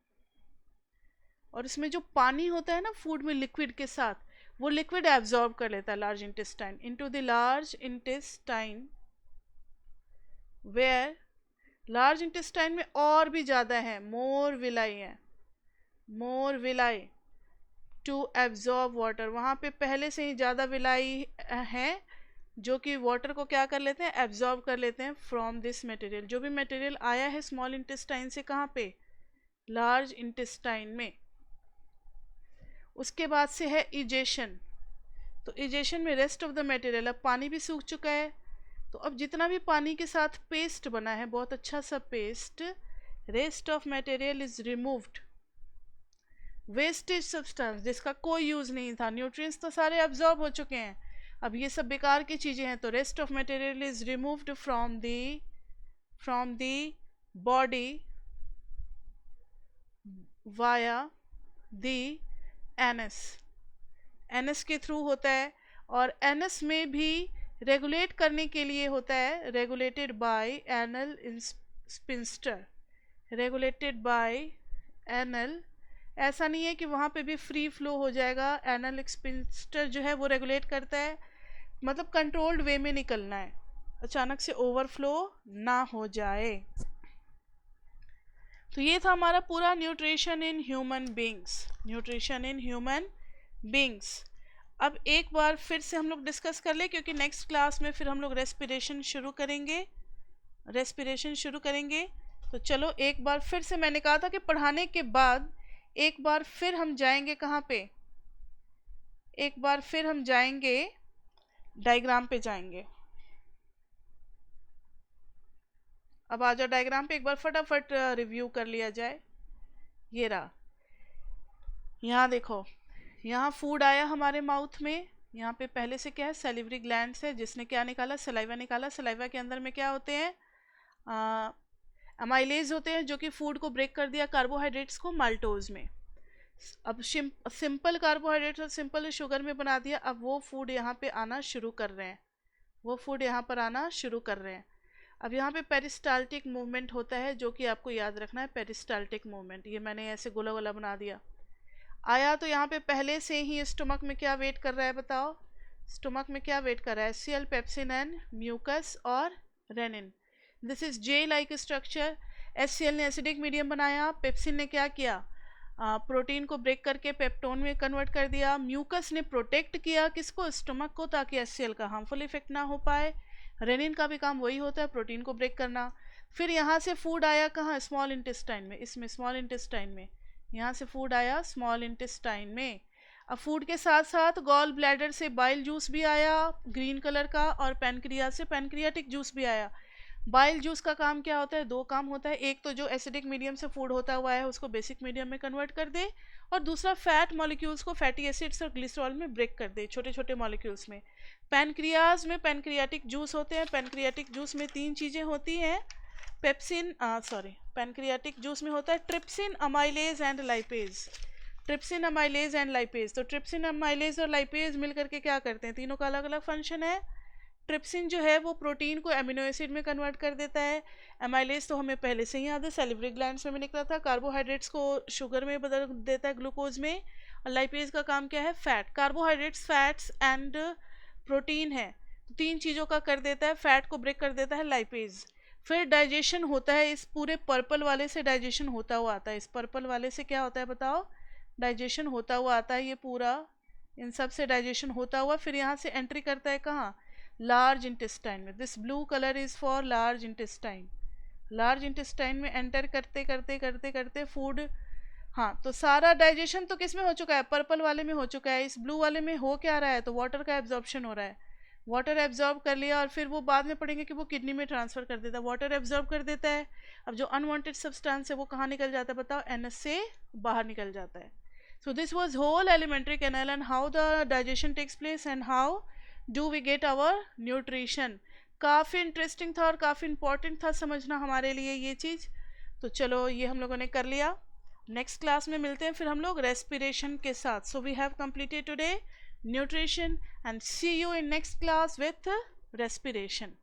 और इसमें जो पानी होता है ना फूड में लिक्विड के साथ, वो लिक्विड एब्जॉर्ब कर लेता है large intestine into the large intestine, where large intestine में और भी ज़्यादा है, मोर विलाई है, more villi to absorb water. वहाँ पे पहले से ही ज़्यादा विलाई है जो कि वाटर को क्या कर लेते हैं? एब्जॉर्ब कर लेते हैं फ्रॉम दिस मटेरियल। जो भी मटेरियल आया है स्मॉल इंटेस्टाइन से, कहाँ पे? लार्ज इंटेस्टाइन में। उसके बाद से है इजेशन। तो इजेशन में रेस्ट ऑफ द मटेरियल, अब पानी भी सूख चुका है, तो अब जितना भी पानी के साथ पेस्ट बना है, बहुत अच्छा सा paste, rest of material is removed. Wastage substance जिसका कोई यूज नहीं था, न्यूट्रिएंट्स तो सारे एब्जॉर्ब हो चुके हैं, अब ये सब बेकार की चीजें हैं, तो rest of material is removed from the body via the anus. Anus के थ्रू होता है, और एनस में भी रेगुलेट करने के लिए होता है, regulated by anal sphincter, regulated by anal. ऐसा नहीं है कि वहाँ पे भी फ्री फ्लो हो जाएगा, एनल स्पिंस्टर जो है वो रेगुलेट करता है, मतलब कंट्रोल्ड वे में निकलना है, अचानक से ओवरफ्लो ना हो जाए। तो ये था हमारा पूरा nutrition in human beings, nutrition in human beings. अब एक बार फिर से हम लोग डिस्कस कर ले, क्योंकि नेक्स्ट क्लास में फिर हम लोग रेस्पिरेशन शुरू करेंगे, रेस्पिरेशन शुरू करेंगे। तो चलो एक बार फिर से, मैंने कहा था कि पढ़ाने के बाद एक बार फिर हम जाएंगे कहाँ पे? एक बार फिर हम जाएंगे डायग्राम पे जाएंगे। अब आ जाओ डायग्राम पे, एक बार फटाफट रिव्यू कर लिया जाए। ये रहा, यहाँ देखो, यहाँ फूड आया हमारे माउथ में, यहाँ पे पहले से क्या है? सैलिवरी ग्लैंड्स है, जिसने क्या निकाला? सलाइवा निकाला। सलाइवा के अंदर में क्या होते हैं? अमाइलेज होते हैं, जो कि फूड को ब्रेक कर दिया, कार्बोहाइड्रेट्स को माल्टोज में। अब सिंपल कार्बोहाइड्रेट्स और सिंपल शुगर में बना दिया, अब वो फूड यहाँ पे आना शुरू कर रहे हैं, वो फूड यहाँ पर आना शुरू कर रहे हैं। अब यहाँ पे पेरिस्टाल्टिक मूवमेंट होता है, जो कि आपको याद रखना है, पेरिस्टाल्टिक मूवमेंट। ये मैंने ऐसे गोला गोला बना दिया। आया तो यहाँ पे पहले से ही स्टमक में क्या वेट कर रहा है बताओ? स्टोमक में क्या वेट कर रहा है, HCl, पेप्सिन एंड म्यूकस और rennin. This is J like structure. HCl ने एसिडिक मीडियम बनाया, पेप्सिन ने क्या किया, प्रोटीन को ब्रेक करके पेप्टोन में कन्वर्ट कर दिया, म्यूकस ने प्रोटेक्ट किया किसको, स्टोमक को, ताकि HCl का हार्मफुल इफेक्ट ना हो पाए। रेनिन का भी काम वही होता है, प्रोटीन को ब्रेक करना। फिर यहाँ से फूड आया कहाँ, स्मॉल इंटेस्टाइन में, इसमें स्मॉल इंटेस्टाइन में, यहाँ से फूड आया स्मॉल इंटेस्टाइन में। अब फूड के साथ साथ गॉल ब्लैडर से बाइल जूस भी आया ग्रीन कलर का, और पैनक्रियाज से पैनक्रियाटिक जूस भी आया। बाइल जूस का काम क्या होता है, दो काम होता है, एक तो जो एसिडिक मीडियम से फूड होता हुआ है उसको बेसिक मीडियम में कन्वर्ट कर दे, और दूसरा फैट मॉलिक्यूल्स को फैटी एसिड्स और ग्लिसरॉल में ब्रेक कर दे छोटे छोटे मॉलिक्यूल्स में। पैनक्रियाज में पैनक्रियाटिक जूस होते हैं, पैनक्रियाटिक जूस में तीन चीज़ें होती हैं, पैनक्रियाटिक जूस में होता है trypsin, amylase and lipase. Trypsin, amylase and lipase. तो ट्रिप्सिन, अमाइलेज और लाइपेज मिलकर के क्या करते हैं, तीनों का अलग अलग फंक्शन है। ट्रिप्सिन जो है वो प्रोटीन को एमिनो एसिड में कन्वर्ट कर देता है। अमाइलेज तो हमें पहले से ही याद है, सैलिवरी ग्लैंड्स में भी निकला था, कार्बोहाइड्रेट्स को शुगर में बदल देता है, ग्लूकोज में। और लाइपेज का काम क्या है, fat, carbohydrates, fats and protein है, तीन चीज़ों का कर देता है, फैट को ब्रेक कर देता है लाइपेज। फिर डाइजेशन होता है, इस पूरे पर्पल वाले से डाइजेशन होता हुआ आता है, इस पर्पल वाले से क्या होता है बताओ, डाइजेशन होता हुआ आता है, ये पूरा इन सब से डाइजेशन होता हुआ फिर यहाँ से एंट्री करता है कहाँ, लार्ज इंटेस्टाइन में। This blue colour is for large intestine. Large intestine में एंटर करते करते करते करते फूड, हाँ तो सारा डाइजेशन तो किस में हो चुका है, पर्पल वाले में हो चुका है। इस ब्लू वाले में हो क्या रहा है, तो वाटर का एब्जॉर्प्शन हो रहा है, वाटर एब्जॉर्ब कर लिया, और फिर वो बाद में पढ़ेंगे कि वो किडनी में ट्रांसफ़र कर देता है, वाटर एब्जॉर्ब कर देता है। अब जो अनवांटेड सब्सटेंस है वो कहाँ निकल जाता है बताओ, एनएस से बाहर निकल जाता है। So this was whole alimentary canal and how the digestion takes place and how do we get our nutrition। काफ़ी इंटरेस्टिंग था और काफ़ी इंपॉर्टेंट था समझना हमारे लिए ये चीज़। तो चलो ये हम लोगों ने कर लिया, नेक्स्ट क्लास में मिलते हैं फिर हम लोग रेस्पिरेशन के साथ। So we have completed today nutrition and see you in next class with respiration.